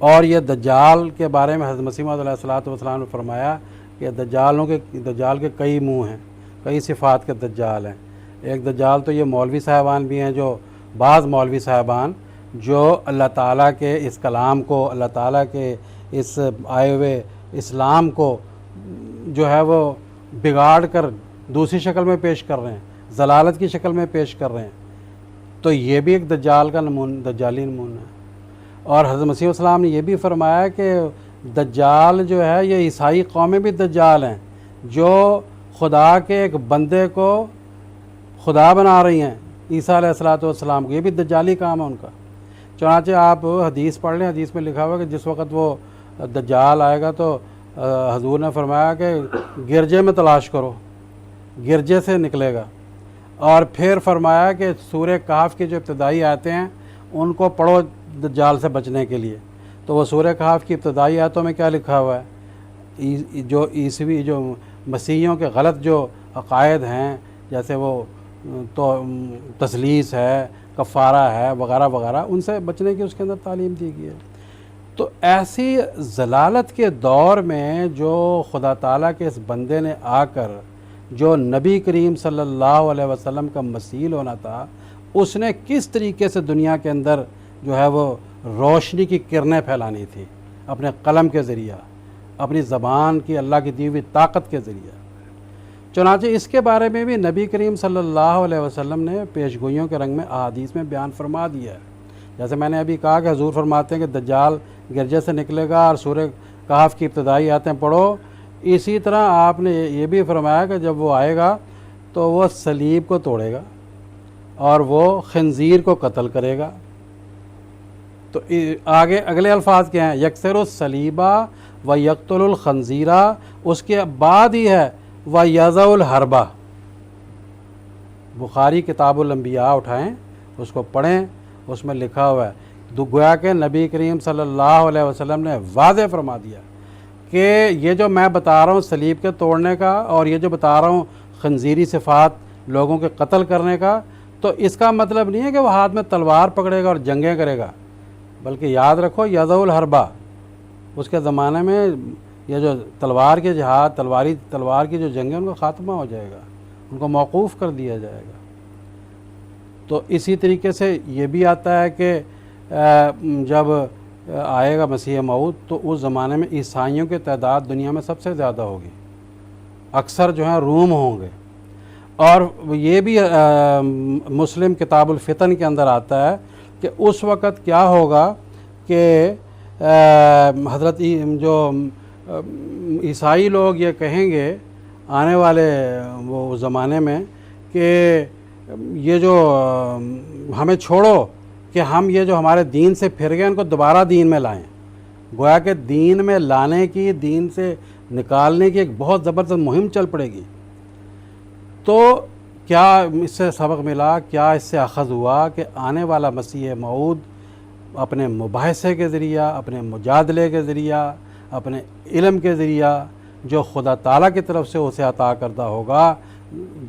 اور یہ دجال کے بارے میں حضرت مسیح موعود علیہ الصلوۃ والسلام نے فرمایا کہ دجال کے کئی منہ ہیں، کئی صفات کے دجال ہیں۔ ایک دجال تو یہ مولوی صاحبان بھی ہیں، جو بعض مولوی صاحبان جو اللہ تعالیٰ کے اس کلام کو، اللہ تعالیٰ کے اس آئے ہوئے اسلام کو جو ہے وہ بگاڑ کر دوسری شکل میں پیش کر رہے ہیں، ضلالت کی شکل میں پیش کر رہے ہیں۔ تو یہ بھی ایک دجال کا دجالی نمونہ ہے۔ اور حضرت مسیح السلام نے یہ بھی فرمایا کہ دجال جو ہے یہ عیسائی قومیں بھی دجال ہیں جو خدا کے ایک بندے کو خدا بنا رہی ہیں، عیسیٰ علیہ الصلوۃ والسلام کو، یہ بھی دجالی کام ہے ان کا۔ چنانچہ آپ حدیث پڑھ لیں، حدیث میں لکھا ہوا کہ جس وقت وہ دجال آئے گا تو حضور نے فرمایا کہ گرجے میں تلاش کرو، گرجے سے نکلے گا۔ اور پھر فرمایا کہ سورہ کہف کی جو ابتدائی آیتیں ہیں ان کو پڑھو دجال سے بچنے کے لیے۔ تو وہ سورہ کہف کی ابتدائی آیتوں میں کیا لکھا ہوا ہے؟ جو عیسوی جو مسیحیوں کے غلط جو عقائد ہیں، جیسے وہ تو تثلیث ہے، کفارہ ہے وغیرہ وغیرہ، ان سے بچنے کی اس کے اندر تعلیم دی گئی ہے۔ تو ایسی ضلالت کے دور میں جو خدا تعالیٰ کے اس بندے نے آ کر جو نبی کریم صلی اللہ علیہ وسلم کا مثیل ہونا تھا، اس نے کس طریقے سے دنیا کے اندر جو ہے وہ روشنی کی کرنیں پھیلانی تھی، اپنے قلم کے ذریعہ، اپنی زبان کی اللہ کی دی ہوئی طاقت کے ذریعہ۔ چنانچہ اس کے بارے میں بھی نبی کریم صلی اللہ علیہ وسلم نے پیشگوئیوں کے رنگ میں احادیث میں بیان فرما دیا ہے۔ جیسے میں نے ابھی کہا کہ حضور فرماتے ہیں کہ دجال گرجے سے نکلے گا اور سورہ کہف کی ابتدائی آیتیں پڑھو، اسی طرح آپ نے یہ بھی فرمایا کہ جب وہ آئے گا تو وہ صلیب کو توڑے گا اور وہ خنزیر کو قتل کرے گا۔ تو آگے اگلے الفاظ کیا ہیں؟ یکسر الصلیبہ و یقتل الخنزیرہ، اس کے بعد ہی ہے وَيَضَعُ الْحَرْبَ۔ بخاری کتاب الانبیاء اٹھائیں، اس کو پڑھیں، اس میں لکھا ہوا ہے، گویا کہ نبی کریم صلی اللہ علیہ وسلم نے واضح فرما دیا کہ یہ جو میں بتا رہا ہوں صلیب کے توڑنے کا، اور یہ جو بتا رہا ہوں خنزیری صفات لوگوں کے قتل کرنے کا، تو اس کا مطلب نہیں ہے کہ وہ ہاتھ میں تلوار پکڑے گا اور جنگیں کرے گا، بلکہ یاد رکھو یضع الحربہ، اس کے زمانے میں یہ جو تلوار کے جہاد، تلوار کی جو جنگیں، ان کا خاتمہ ہو جائے گا، ان کو موقوف کر دیا جائے گا۔ تو اسی طریقے سے یہ بھی آتا ہے کہ جب آئے گا مسیح موعود تو اس زمانے میں عیسائیوں کی تعداد دنیا میں سب سے زیادہ ہوگی، اکثر جو ہیں روم ہوں گے، اور یہ بھی مسلم کتاب الفتن کے اندر آتا ہے کہ اس وقت کیا ہوگا کہ حضرت جو عیسائی لوگ یہ کہیں گے آنے والے وہ زمانے میں کہ یہ جو ہمیں چھوڑو کہ ہم یہ جو ہمارے دین سے پھر گئے ان کو دوبارہ دین میں لائیں. گویا کہ دین میں لانے کی، دین سے نکالنے کی ایک بہت زبردست مہم چل پڑے گی. تو کیا اس سے سبق ملا، کیا اس سے اخذ ہوا کہ آنے والا مسیح موعود اپنے مباحثے کے ذریعہ، اپنے مجادلے کے ذریعہ، اپنے علم کے ذریعہ جو خدا تعالیٰ کی طرف سے اسے عطا کردہ ہوگا،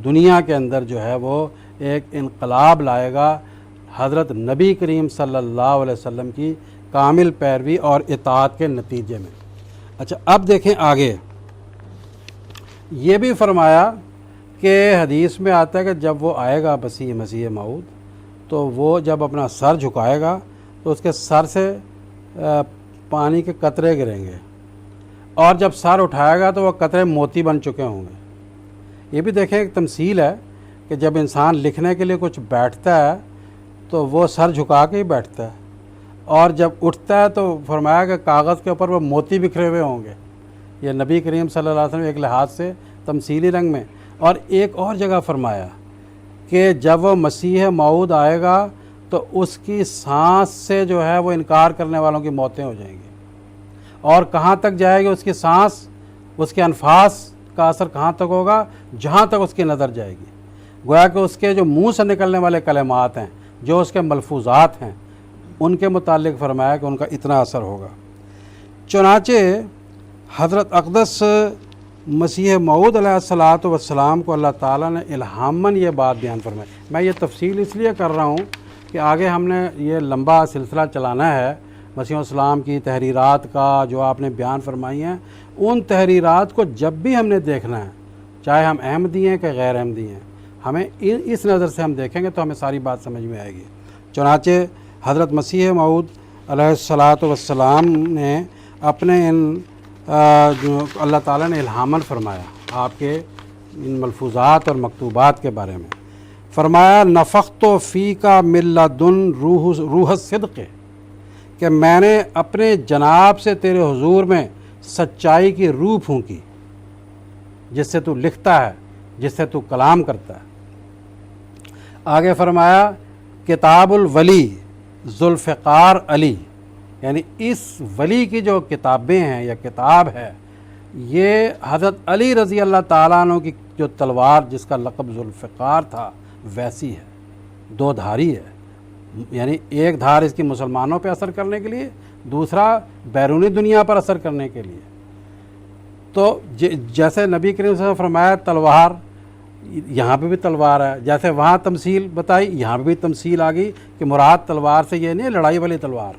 دنیا کے اندر جو ہے وہ ایک انقلاب لائے گا حضرت نبی کریم صلی اللہ علیہ وسلم کی کامل پیروی اور اطاعت کے نتیجے میں. اچھا اب دیکھیں آگے، یہ بھی فرمایا کہ حدیث میں آتا ہے کہ جب وہ آئے گا مسیح موعود تو وہ جب اپنا سر جھکائے گا تو اس کے سر سے پانی کے قطرے گریں گے، اور جب سر اٹھائے گا تو وہ قطرے موتی بن چکے ہوں گے. یہ بھی دیکھیں ایک تمثیل ہے کہ جب انسان لکھنے کے لیے کچھ بیٹھتا ہے تو وہ سر جھکا کے ہی بیٹھتا ہے، اور جب اٹھتا ہے تو فرمایا کہ کاغذ کے اوپر وہ موتی بکھرے ہوئے ہوں گے. یہ نبی کریم صلی اللہ علیہ وسلم ایک لحاظ سے تمثیلی رنگ میں. اور ایک اور جگہ فرمایا کہ جب وہ مسیح موعود آئے گا تو اس کی سانس سے جو ہے وہ انکار کرنے والوں کی موتیں ہو جائیں گی. اور کہاں تک جائے گی اس کی سانس، اس کے انفاس کا اثر کہاں تک ہوگا؟ جہاں تک اس کی نظر جائے گی. گویا کہ اس کے جو منہ سے نکلنے والے کلمات ہیں، جو اس کے ملفوظات ہیں، ان کے متعلق فرمایا کہ ان کا اتنا اثر ہوگا. چنانچہ حضرت اقدس مسیح موعود علیہ الصلاۃ والسلام کو اللہ تعالیٰ نے الہاماً یہ بات بیان فرمائی. میں یہ تفصیل اس لیے کر رہا ہوں کہ آگے ہم نے یہ لمبا سلسلہ چلانا ہے مسیح السلام کی تحریرات کا جو آپ نے بیان فرمائی ہیں. ان تحریرات کو جب بھی ہم نے دیکھنا ہے، چاہے ہم احمدی ہیں کہ غیر احمدی ہیں، ہمیں اس نظر سے ہم دیکھیں گے تو ہمیں ساری بات سمجھ میں آئے گی. چنانچہ حضرت مسیح موعود علیہ الصلاۃ والسلام نے اپنے ان جو اللہ تعالیٰ نے الہاماً فرمایا آپ کے ان ملفوظات اور مکتوبات کے بارے میں. فرمایا نفخت فیک من لدن روح الصدق، کہ میں نے اپنے جناب سے تیرے حضور میں سچائی کی روح پھونکی، جس سے تو لکھتا ہے، جس سے تو کلام کرتا ہے. آگے فرمایا کتاب الولی ذوالفقار علی، یعنی اس ولی کی جو کتابیں ہیں یا کتاب ہے، یہ حضرت علی رضی اللہ تعالیٰ عنہ کی جو تلوار جس کا لقب ذوالفقار تھا ویسی ہے، دو دھاری ہے. یعنی ایک دھار اس کی مسلمانوں پہ اثر کرنے کے لیے، دوسرا بیرونی دنیا پر اثر کرنے کے لیے. تو جیسے نبی کریم صلی اللہ علیہ وسلم فرمایا تلوار، یہاں پہ بھی تلوار ہے. جیسے وہاں تمثیل بتائی، یہاں پہ بھی تمثیل آ گئی کہ مراد تلوار سے یہ نہیں لڑائی والی تلوار،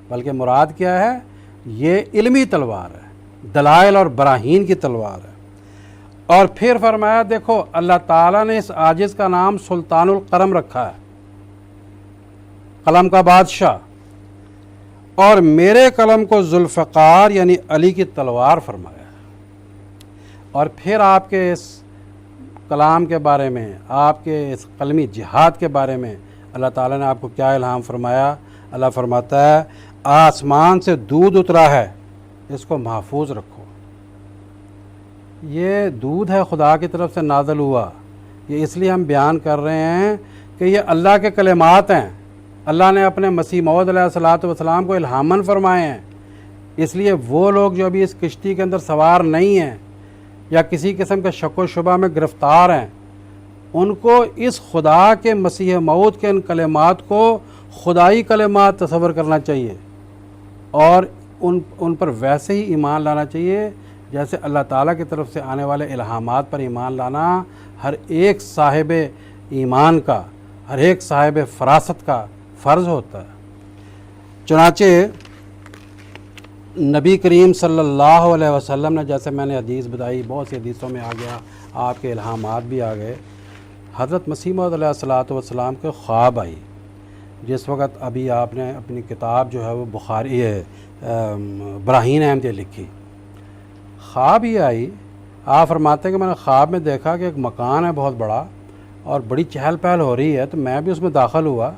بلکہ مراد کیا ہے؟ یہ علمی تلوار ہے، دلائل اور براہین کی تلوار ہے. اور پھر فرمایا دیکھو اللہ تعالیٰ نے اس عاجز کا نام سلطان القلم رکھا ہے، قلم کا بادشاہ، اور میرے قلم کو ذوالفقار یعنی علی کی تلوار فرمایا. اور پھر آپ کے اس کلام کے بارے میں، آپ کے اس قلمی جہاد کے بارے میں اللہ تعالیٰ نے آپ کو کیا الہام فرمایا؟ اللہ فرماتا ہے آسمان سے دودھ اترا ہے، اس کو محفوظ رکھو. یہ دودھ ہے خدا کی طرف سے نازل ہوا. یہ اس لیے ہم بیان کر رہے ہیں کہ یہ اللہ کے کلمات ہیں، اللہ نے اپنے مسیح موعود علیہ الصلاۃ والسلام کو الہاماً فرمائے ہیں. اس لیے وہ لوگ جو ابھی اس کشتی کے اندر سوار نہیں ہیں یا کسی قسم کے شک و شبہ میں گرفتار ہیں، ان کو اس خدا کے مسیح موعود کے ان کلمات کو خدائی کلمات تصور کرنا چاہیے، اور ان پر ویسے ہی ایمان لانا چاہیے جیسے اللہ تعالیٰ کی طرف سے آنے والے الہامات پر ایمان لانا ہر ایک صاحب ایمان کا، ہر ایک صاحب فراست کا فرض ہوتا ہے. چنانچہ نبی کریم صلی اللہ علیہ وسلم نے، جیسے میں نے حدیث بتائی، بہت سی حدیثوں میں آ گیا، آپ کے الہامات بھی آ گئے. حضرت مسیح موعود علیہ الصلاۃ والسلام کے خواب آئی جس وقت ابھی آپ نے اپنی کتاب جو ہے وہ بخاری براہین احمدیہ لکھی. خواب یہ آئی آپ فرماتے ہیں کہ میں نے خواب میں دیکھا کہ ایک مکان ہے بہت بڑا اور بڑی چہل پہل ہو رہی ہے، تو میں بھی اس میں داخل ہوا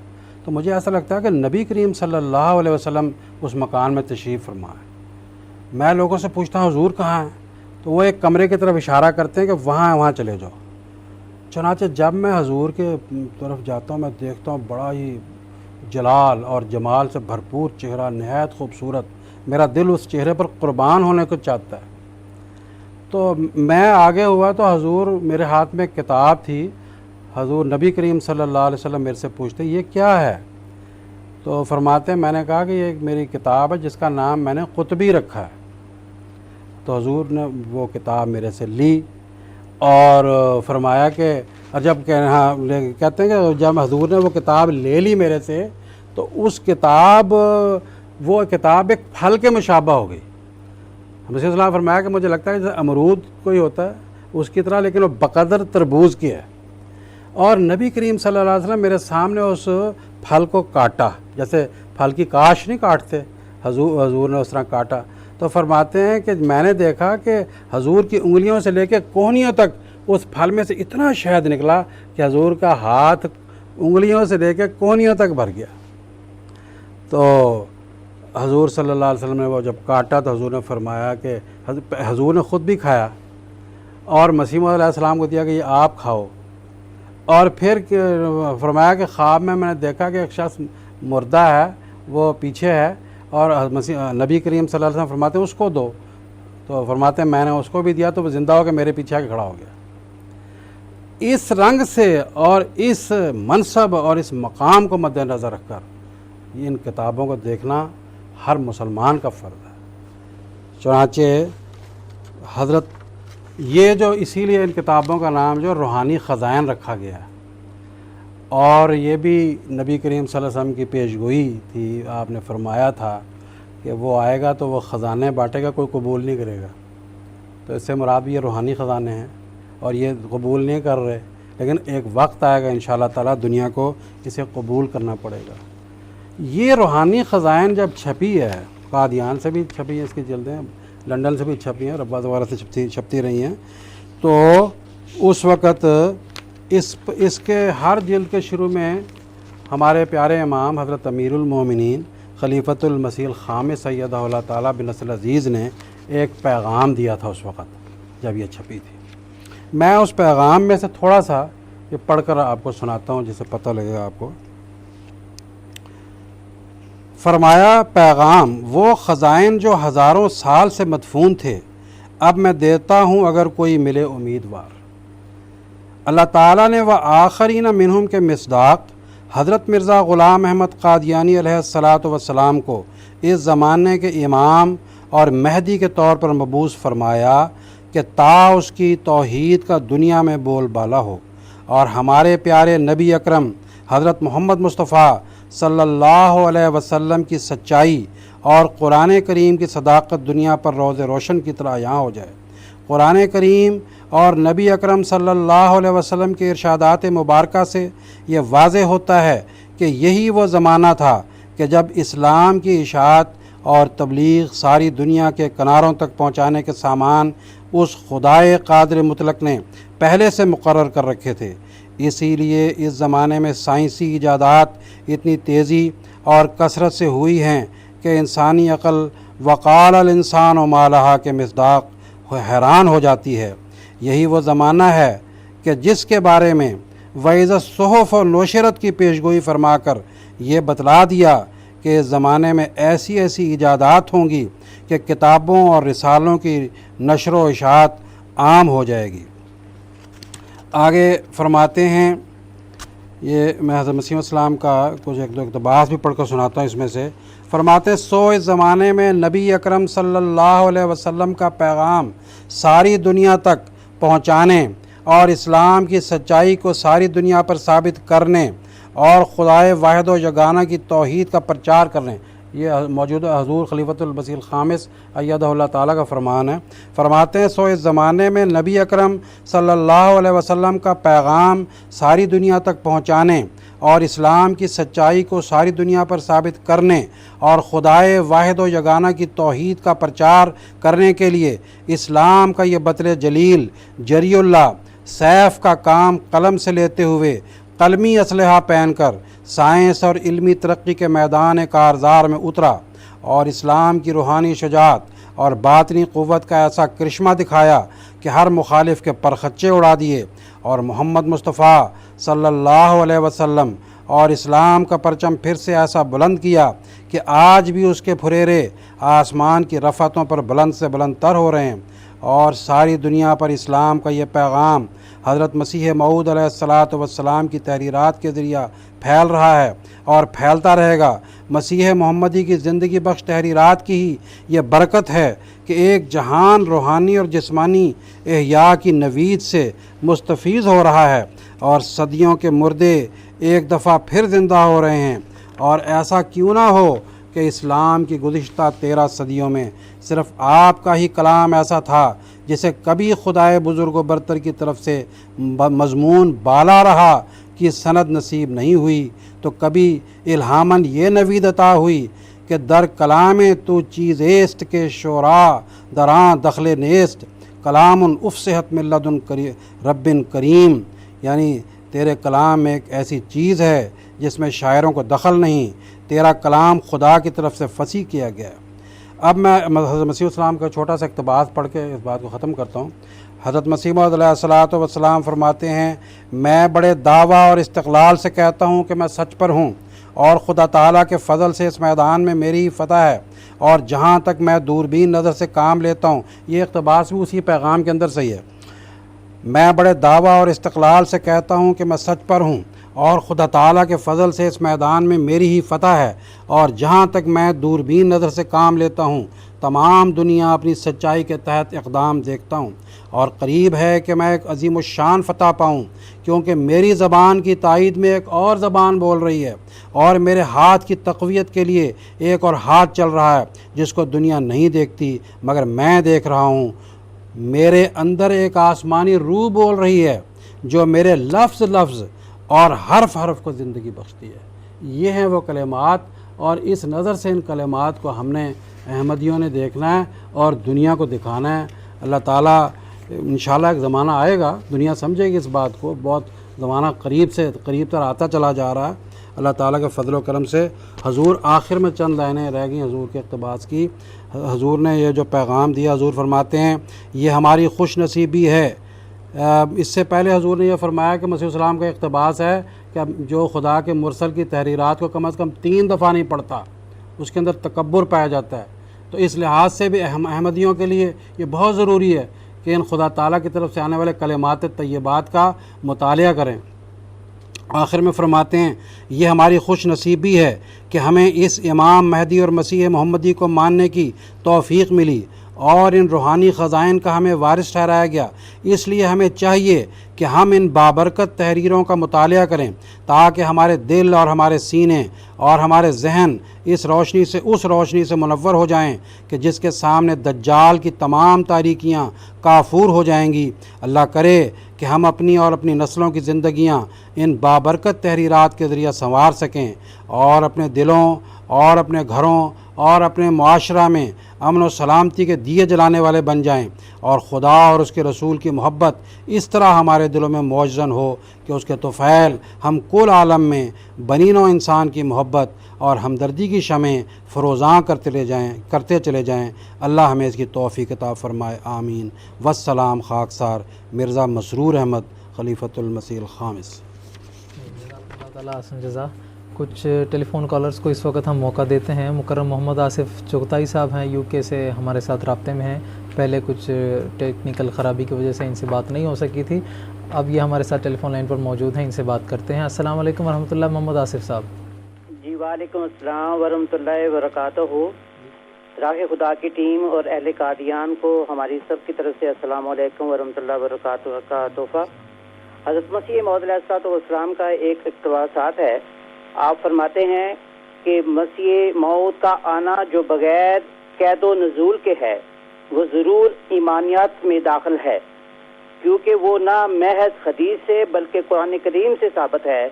تو مجھے ایسا لگتا ہے کہ نبی کریم صلی اللہ علیہ وسلم اس مکان میں تشریف فرما ہے۔ میں لوگوں سے پوچھتا ہوں حضور کہاں ہیں، تو وہ ایک کمرے کی طرف اشارہ کرتے ہیں کہ وہاں چلے جاؤ۔ چنانچہ جب میں حضور کے طرف جاتا ہوں میں دیکھتا ہوں بڑا ہی جلال اور جمال سے بھرپور چہرہ، نہایت خوبصورت، میرا دل اس چہرے پر قربان ہونے کو چاہتا ہے۔ تو میں آگے ہوا تو حضور میرے ہاتھ میں کتاب تھی، حضور نبی کریم صلی اللہ علیہ وسلم میرے سے پوچھتے یہ کیا ہے؟ تو فرماتے ہیں میں نے کہا کہ یہ ایک میری کتاب ہے جس کا نام میں نے قطبی رکھا ہے۔ تو حضور نے وہ کتاب میرے سے لی اور فرمایا کہ جب کہتے ہیں کہ جب حضور نے وہ کتاب لے لی میرے سے تو اس کتاب وہ کتاب ایک پھل کے مشابہ ہو گئی۔ مسیح السلام فرمایا کہ مجھے لگتا ہے جیسے امرود کوئی ہوتا ہے اس کی طرح، لیکن وہ بقدر تربوز کی ہے۔ اور نبی کریم صلی اللہ علیہ وسلم میرے سامنے اس پھل کو کاٹا، جیسے پھل کی کاش نہیں کاٹتے، حضور نے اس طرح کاٹا۔ تو فرماتے ہیں کہ میں نے دیکھا کہ حضور کی انگلیوں سے لے کے کوہنیوں تک اس پھل میں سے اتنا شہد نکلا کہ حضور کا ہاتھ انگلیوں سے لے کے کوہنیوں تک بھر گیا۔ تو حضور صلی اللہ علیہ وسلم نے وہ جب کاٹا تو حضور نے فرمایا کہ حضور نے خود بھی کھایا اور مسیح موعود علیہ السلام کو دیا کہ یہ آپ کھاؤ، اور پھر فرمایا کہ خواب میں نے دیکھا کہ ایک شخص مردہ ہے وہ پیچھے ہے اور نبی کریم صلی اللہ علیہ وسلم فرماتے ہیں اس کو دو، تو فرماتے ہیں میں نے اس کو بھی دیا تو وہ زندہ ہو کے میرے پیچھے آ کے کھڑا ہو گیا۔ اس رنگ سے اور اس منصب اور اس مقام کو مد نظر رکھ کر ان کتابوں کو دیکھنا ہر مسلمان کا فرض ہے۔ چنانچہ حضرت یہ جو اسی لیے ان کتابوں کا نام جو روحانی خزائن رکھا گیا ہے، اور یہ بھی نبی کریم صلی اللہ علیہ وسلم کی پیشگوئی تھی، آپ نے فرمایا تھا کہ وہ آئے گا تو وہ خزانے بانٹے گا، کوئی قبول نہیں کرے گا۔ تو اس سے مراد بھی یہ روحانی خزانے ہیں اور یہ قبول نہیں کر رہے، لیکن ایک وقت آئے گا انشاءاللہ تعالیٰ دنیا کو اسے قبول کرنا پڑے گا۔ یہ روحانی خزائن جب چھپی ہے، قادیان سے بھی چھپی ہیں اس کی جلدیں، لنڈن سے بھی چھپی ہیں، رباط وغیرہ سے چھپتی رہی ہیں، تو اس وقت اس کے ہر جلد کے شروع میں ہمارے پیارے امام حضرت امیر المومنین خلیفۃ المسیح الخامس سیدہ اللہ تعالیٰ بن نصر العزیز نے ایک پیغام دیا تھا اس وقت جب یہ چھپی تھی۔ میں اس پیغام میں سے تھوڑا سا یہ پڑھ کر آپ کو سناتا ہوں جس سے پتہ لگے گا آپ کو۔ فرمایا پیغام وہ خزائن جو ہزاروں سال سے مدفون تھے اب میں دیتا ہوں اگر کوئی ملے امیدوار۔ اللہ تعالیٰ نے وہ آخرین منہم کے مصداق حضرت مرزا غلام احمد قادیانی علیہ الصلاۃ والسلام کو اس زمانے کے امام اور مہدی کے طور پر مبعوث فرمایا کہ تا اس کی توحید کا دنیا میں بول بالا ہو، اور ہمارے پیارے نبی اکرم حضرت محمد مصطفیٰ صلی اللہ علیہ وسلم کی سچائی اور قرآن کریم کی صداقت دنیا پر روز روشن کی طرح عیاں ہو جائے۔ قرآن کریم اور نبی اکرم صلی اللہ علیہ وسلم کے ارشادات مبارکہ سے یہ واضح ہوتا ہے کہ یہی وہ زمانہ تھا کہ جب اسلام کی اشاعت اور تبلیغ ساری دنیا کے کناروں تک پہنچانے کے سامان اس خدائے قادر مطلق نے پہلے سے مقرر کر رکھے تھے۔ اسی لیے اس زمانے میں سائنسی ایجادات اتنی تیزی اور کثرت سے ہوئی ہیں کہ انسانی عقل وقال الانسان و ما لہا کے مصداق حیران ہو جاتی ہے۔ یہی وہ زمانہ ہے کہ جس کے بارے میں وَإِذَا الصُّحُفُ نُشِرَتْ کی پیشگوئی فرما کر یہ بتلا دیا کہ اس زمانے میں ایسی ایجادات ہوں گی کہ کتابوں اور رسالوں کی نشر و اشاعت عام ہو جائے گی۔ آگے فرماتے ہیں، یہ میں حضرت مسیح السلام کا کچھ ایک دو اقتباس بھی پڑھ کر سناتا ہوں اس میں سے۔ فرماتے ہیں سو اس زمانے میں نبی اکرم صلی اللہ علیہ وسلم کا پیغام ساری دنیا تک پہنچانے اور اسلام کی سچائی کو ساری دنیا پر ثابت کرنے اور خدائے واحد و یگانہ کی توحید کا پرچار کرنے، یہ موجودہ حضور خلیفۃ المسیح الخامس ایدہ اللہ تعالیٰ کا فرمان ہے۔ فرماتے ہیں سو اس زمانے میں نبی اکرم صلی اللہ علیہ وسلم کا پیغام ساری دنیا تک پہنچانے اور اسلام کی سچائی کو ساری دنیا پر ثابت کرنے اور خدائے واحد و یگانہ کی توحید کا پرچار کرنے کے لیے اسلام کا یہ بطل جلیل جری اللہ سیف کا کام قلم سے لیتے ہوئے قلمی اسلحہ پہن کر سائنس اور علمی ترقی کے میدان کارزار میں اترا اور اسلام کی روحانی شجاعت اور باطنی قوت کا ایسا کرشمہ دکھایا کہ ہر مخالف کے پرخچے اڑا دیے اور محمد مصطفیٰ صلی اللہ علیہ وسلم اور اسلام کا پرچم پھر سے ایسا بلند کیا کہ آج بھی اس کے پھریرے آسمان کی رفعتوں پر بلند سے بلند تر ہو رہے ہیں، اور ساری دنیا پر اسلام کا یہ پیغام حضرت مسیح موعود علیہ الصلاۃ والسلام کی تحریرات کے ذریعہ پھیل رہا ہے اور پھیلتا رہے گا۔ مسیح محمدی کی زندگی بخش تحریرات کی ہی یہ برکت ہے کہ ایک جہان روحانی اور جسمانی احیاء کی نوید سے مستفیض ہو رہا ہے اور صدیوں کے مردے ایک دفعہ پھر زندہ ہو رہے ہیں۔ اور ایسا کیوں نہ ہو کہ اسلام کی گزشتہ 13 صدیوں میں صرف آپ کا ہی کلام ایسا تھا جسے کبھی خدائے بزرگ و برتر کی طرف سے مضمون بالا رہا کی سند نصیب نہیں ہوئی، تو کبھی الہاماً یہ نوید عطا ہوئی کہ در کلام تو چیز ایست کے شعراء دراں دخل نیست کلام افصحت من لدن رب کریم، یعنی تیرے کلام میں ایک ایسی چیز ہے جس میں شاعروں کو دخل نہیں، تیرا کلام خدا کی طرف سے فصیح کیا گیا ہے۔ اب میں حضرت مسیح السلام کا چھوٹا سا اقتباس پڑھ کے اس بات کو ختم کرتا ہوں۔ حضرت مسیح موعود علیہ الصلاۃ والسلام فرماتے ہیں، میں بڑے دعویٰ اور استقلال سے کہتا ہوں کہ میں سچ پر ہوں اور خدا تعالیٰ کے فضل سے اس میدان میں میری ہی فتح ہے، اور جہاں تک میں دوربین نظر سے کام لیتا ہوں، یہ اقتباس بھی اسی پیغام کے اندر سے ہی ہے۔ میں بڑے دعویٰ اور استقلال سے کہتا ہوں کہ میں سچ پر ہوں اور خدا تعالیٰ کے فضل سے اس میدان میں میری ہی فتح ہے، اور جہاں تک میں دوربین نظر سے کام لیتا ہوں تمام دنیا اپنی سچائی کے تحت اقدام دیکھتا ہوں، اور قریب ہے کہ میں ایک عظیم الشان فتح پاؤں، کیونکہ میری زبان کی تائید میں ایک اور زبان بول رہی ہے، اور میرے ہاتھ کی تقویت کے لیے ایک اور ہاتھ چل رہا ہے جس کو دنیا نہیں دیکھتی مگر میں دیکھ رہا ہوں۔ میرے اندر ایک آسمانی روح بول رہی ہے جو میرے لفظ لفظ اور حرف حرف کو زندگی بخشتی ہے۔ یہ ہیں وہ کلمات، اور اس نظر سے ان کلمات کو ہم نے احمدیوں نے دیکھنا ہے اور دنیا کو دکھانا ہے۔ اللہ تعالیٰ انشاءاللہ ایک زمانہ آئے گا، دنیا سمجھے گی اس بات کو، بہت زمانہ قریب سے قریب تر آتا چلا جا رہا ہے۔ اللہ تعالیٰ کے فضل و کرم سے حضور آخر میں چند لائنیں رہ گئیں حضور کے اقتباس کی۔ حضور نے یہ جو پیغام دیا، حضور فرماتے ہیں یہ ہماری خوش نصیبی ہے۔ اس سے پہلے حضور نے یہ فرمایا کہ مسیح السلام کا اقتباس ہے کہ جو خدا کے مرسل کی تحریرات کو کم از کم 3 دفعہ نہیں پڑھتا اس کے اندر تکبر پایا جاتا ہے۔ تو اس لحاظ سے بھی احمدیوں کے لیے یہ بہت ضروری ہے کہ ان خدا تعالیٰ کی طرف سے آنے والے کلمات طیبات کا مطالعہ کریں۔ آخر میں فرماتے ہیں یہ ہماری خوش نصیبی ہے کہ ہمیں اس امام مہدی اور مسیح محمدی کو ماننے کی توفیق ملی اور ان روحانی خزائن کا ہمیں وارث ٹھہرایا گیا۔ اس لیے ہمیں چاہیے کہ ہم ان بابرکت تحریروں کا مطالعہ کریں تاکہ ہمارے دل اور ہمارے سینے اور ہمارے ذہن اس روشنی سے منور ہو جائیں کہ جس کے سامنے دجال کی تمام تاریکیاں کافور ہو جائیں گی۔ اللہ کرے کہ ہم اپنی اور اپنی نسلوں کی زندگیاں ان بابرکت تحریرات کے ذریعہ سنوار سکیں اور اپنے دلوں اور اپنے گھروں اور اپنے معاشرہ میں امن و سلامتی کے دیے جلانے والے بن جائیں، اور خدا اور اس کے رسول کی محبت اس طرح ہمارے دلوں میں موجزن ہو کہ اس کے طفیل ہم کل عالم میں بنین و انسان کی محبت اور ہمدردی کی شمع فروزاں کرتے چلے جائیں۔ اللہ ہمیں اس کی توفیق عطا فرمائے، آمین۔ والسلام خاکسار مرزا مسرور احمد خلیفۃ المسیح الخامس۔ اللہ تعالیٰ حسن جزا۔ کچھ ٹیلی فون کالرز کو اس وقت ہم موقع دیتے ہیں۔ مکرم محمد آصف چغتائی صاحب ہیں، UK سے ہمارے ساتھ رابطے میں ہیں۔ پہلے کچھ ٹیکنیکل خرابی کی وجہ سے ان سے بات نہیں ہو سکی تھی، اب یہ ہمارے ساتھ ٹیلی فون لائن پر موجود ہیں، ان سے بات کرتے ہیں۔ السلام علیکم ورحمۃ اللہ، محمد آصف صاحب۔ جی وعلیکم السلام ورحمۃ اللہ وبرکاتہ۔ راہ خدا کی ٹیم اور اہل قادیان کو ہماری سب کی طرف سے السلام علیکم ورحمۃ اللہ وبرکاتہ کا تحفہ۔ حضرت مسیح موعود علیہ الصلوۃ والسلام کا ایک اقتباسات ہے۔ آپ فرماتے ہیں کہ مسیح موعود کا آنا جو بغیر قید و نزول کے ہے وہ ضرور ایمانیات میں داخل ہے، کیونکہ وہ نہ محض حدیث سے بلکہ قرآن کریم سے ثابت ہے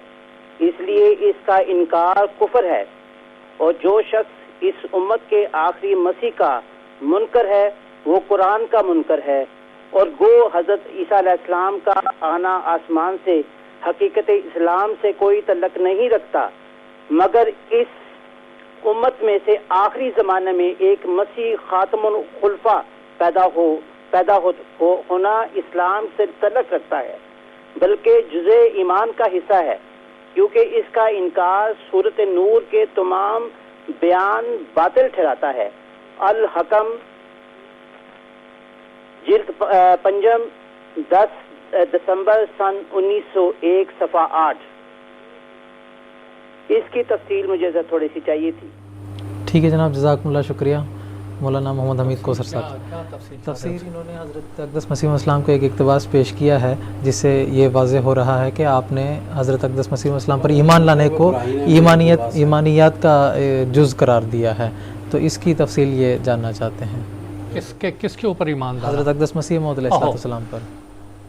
اس لیے اس کا انکار کفر ہے، اور جو شخص اس امت کے آخری مسیح کا منکر ہے وہ قرآن کا منکر ہے، اور گو حضرت عیسیٰ علیہ السلام کا آنا آسمان سے حقیقت اسلام سے کوئی تعلق نہیں رکھتا، مگر اس امت میں سے آخری زمانے میں ایک مسیح خاتم الخلفاء پیدا ہونا اسلام سے تعلق رکھتا ہے، بلکہ جزء ایمان کا حصہ ہے، کیونکہ اس کا انکار سورۃ نور کے تمام بیان باطل ٹھہراتا ہے۔ الحکم جلد پنجم 10 دسمبر سن 1901 صفحہ 8۔ اس کی تفصیل مجھے تھوڑی سی چاہیے تھی۔ ٹھیک ہے جناب، جزاکم اللہ، شکریہ مولانا محمد حمید کوثر صاحب۔ تفسیر انہوں نے حضرت اقدس مسیح السلام کو ایک اقتباس پیش کیا ہے جس سے یہ واضح ہو رہا ہے کہ آپ نے حضرت اقدس مسیح السلام پر ایمان لانے کو ایمانیات کا جز قرار دیا ہے، تو اس کی تفصیل یہ جاننا چاہتے ہیں۔ کس کے اوپر ایمان لانا؟ حضرت اقدس مسیح موعود علیہ السلام پر۔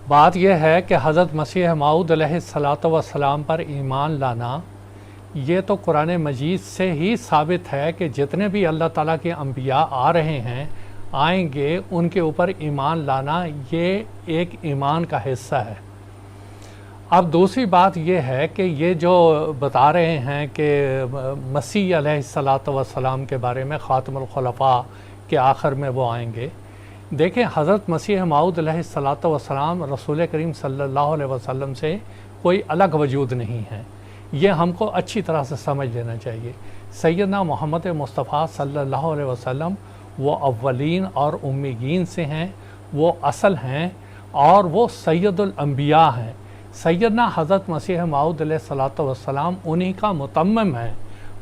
بات یہ ہے کہ حضرت مسیح موعود علیہ السلام پر ایمان لانا یہ تو قرآن مجید سے ہی ثابت ہے کہ جتنے بھی اللہ تعالیٰ کے انبیاء آ رہے ہیں آئیں گے ان کے اوپر ایمان لانا یہ ایک ایمان کا حصہ ہے۔ اب دوسری بات یہ ہے کہ یہ جو بتا رہے ہیں کہ مسیح علیہ السلام کے بارے میں خاتم الخلفاء کے آخر میں وہ آئیں گے، دیکھیں حضرت مسیح موعود علیہ السلام رسول کریم صلی اللہ علیہ وسلم سے کوئی الگ وجود نہیں ہے، یہ ہم کو اچھی طرح سے سمجھ لینا چاہیے۔ سیدنا محمد مصطفیٰ صلی اللہ علیہ وسلم وہ اولین اور امیین سے ہیں، وہ اصل ہیں اور وہ سید الانبیاء ہیں۔ سیدنا حضرت مسیح موعود علیہ السلام انہی کا متمم ہے،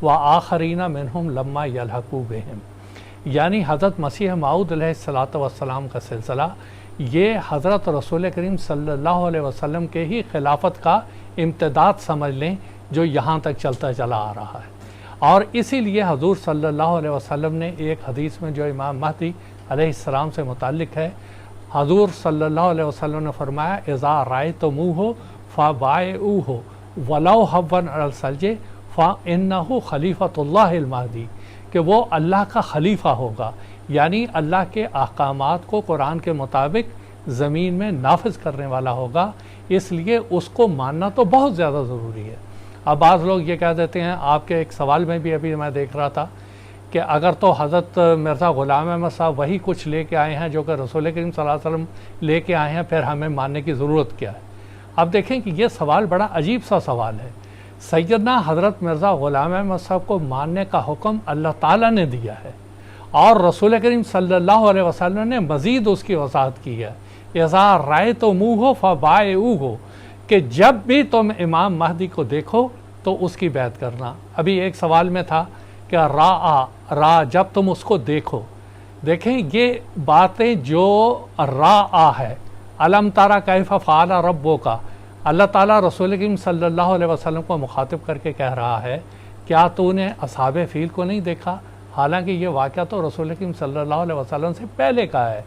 وآخرین منہم لما یلحقوا بہم، یعنی حضرت مسیح موعود علیہ السلام کا سلسلہ یہ حضرت رسول کریم صلی اللہ علیہ وسلم کے ہی خلافت کا امتداد سمجھ لیں جو یہاں تک چلتا چلا آ رہا ہے۔ اور اسی لیے حضور صلی اللہ علیہ وسلم نے ایک حدیث میں جو امام مہدی علیہ السلام سے متعلق ہے، حضور صلی اللہ علیہ وسلم نے فرمایا اذا رأیتموہ فبایعوہ ولو حبوا علی الثلج فإنہ خلیفۃ اللہ المہدی، کہ وہ اللہ کا خلیفہ ہوگا، یعنی اللہ کے احکامات کو قرآن کے مطابق زمین میں نافذ کرنے والا ہوگا، اس لیے اس کو ماننا تو بہت زیادہ ضروری ہے۔ اب بعض لوگ یہ کہہ دیتے ہیں، آپ کے ایک سوال میں بھی ابھی میں دیکھ رہا تھا کہ اگر تو حضرت مرزا غلام احمد صاحب وہی کچھ لے کے آئے ہیں جو کہ رسول کریم صلی اللہ علیہ وسلم لے کے آئے ہیں، پھر ہمیں ماننے کی ضرورت کیا ہے؟ اب دیکھیں کہ یہ سوال بڑا عجیب سا سوال ہے۔ سیدنا حضرت مرزا غلام احمد صاحب کو ماننے کا حکم اللہ تعالیٰ نے دیا ہے، اور رسول کریم صلی اللہ علیہ وسلم نے مزید اس کی وضاحت کی ہے اذا رأیتموہ فبایعوہ، کہ جب بھی تم امام مہدی کو دیکھو تو اس کی بیعت کرنا۔ ابھی ایک سوال میں تھا کہ را جب تم اس کو دیکھو، دیکھیں یہ باتیں جو را ہے، علم ترى کیف فعل ربک، اللہ تعالیٰ رسول کریم صلی اللہ علیہ وسلم کو مخاطب کر کے کہہ رہا ہے کیا تو نے اصحاب فیل کو نہیں دیکھا، حالانکہ یہ واقعہ تو رسول کریم صلی اللہ علیہ وسلم سے پہلے کا ہے۔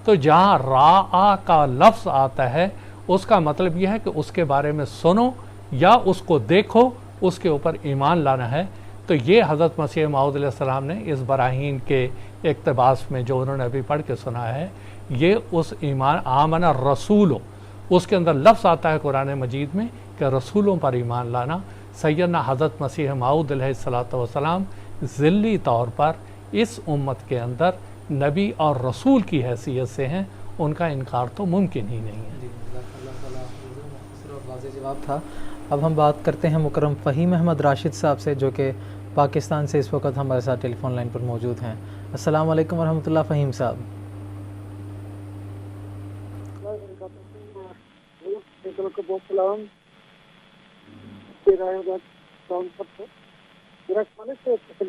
تو جہاں را کا لفظ آتا ہے اس کا مطلب یہ ہے کہ اس کے بارے میں سنو یا اس کو دیکھو، اس کے اوپر ایمان لانا ہے۔ تو یہ حضرت مسیح موعود علیہ السلام نے اس براہین کے اقتباس میں جو انہوں نے ابھی پڑھ کے سنا ہے، یہ اس ایمان آمن الرسول، اس کے اندر لفظ آتا ہے قرآن مجید میں کہ رسولوں پر ایمان لانا۔ سیدنا حضرت مسیح موعود علیہ السلام ذلی طور پر اس امت کے اندر نبی اور رسول کی حیثیت سے ہیں، ان کا انکار تو ممکن ہی نہیں ہے۔ واضح جواب تھا۔ اب ہم بات کرتے ہیں مکرم فہیم احمد راشد صاحب سے، جو کہ پاکستان سے اس وقت ہمارے ساتھ ٹیلی فون لائن پر موجود ہیں۔ السلام علیکم ورحمۃ اللہ فہیم صاحب۔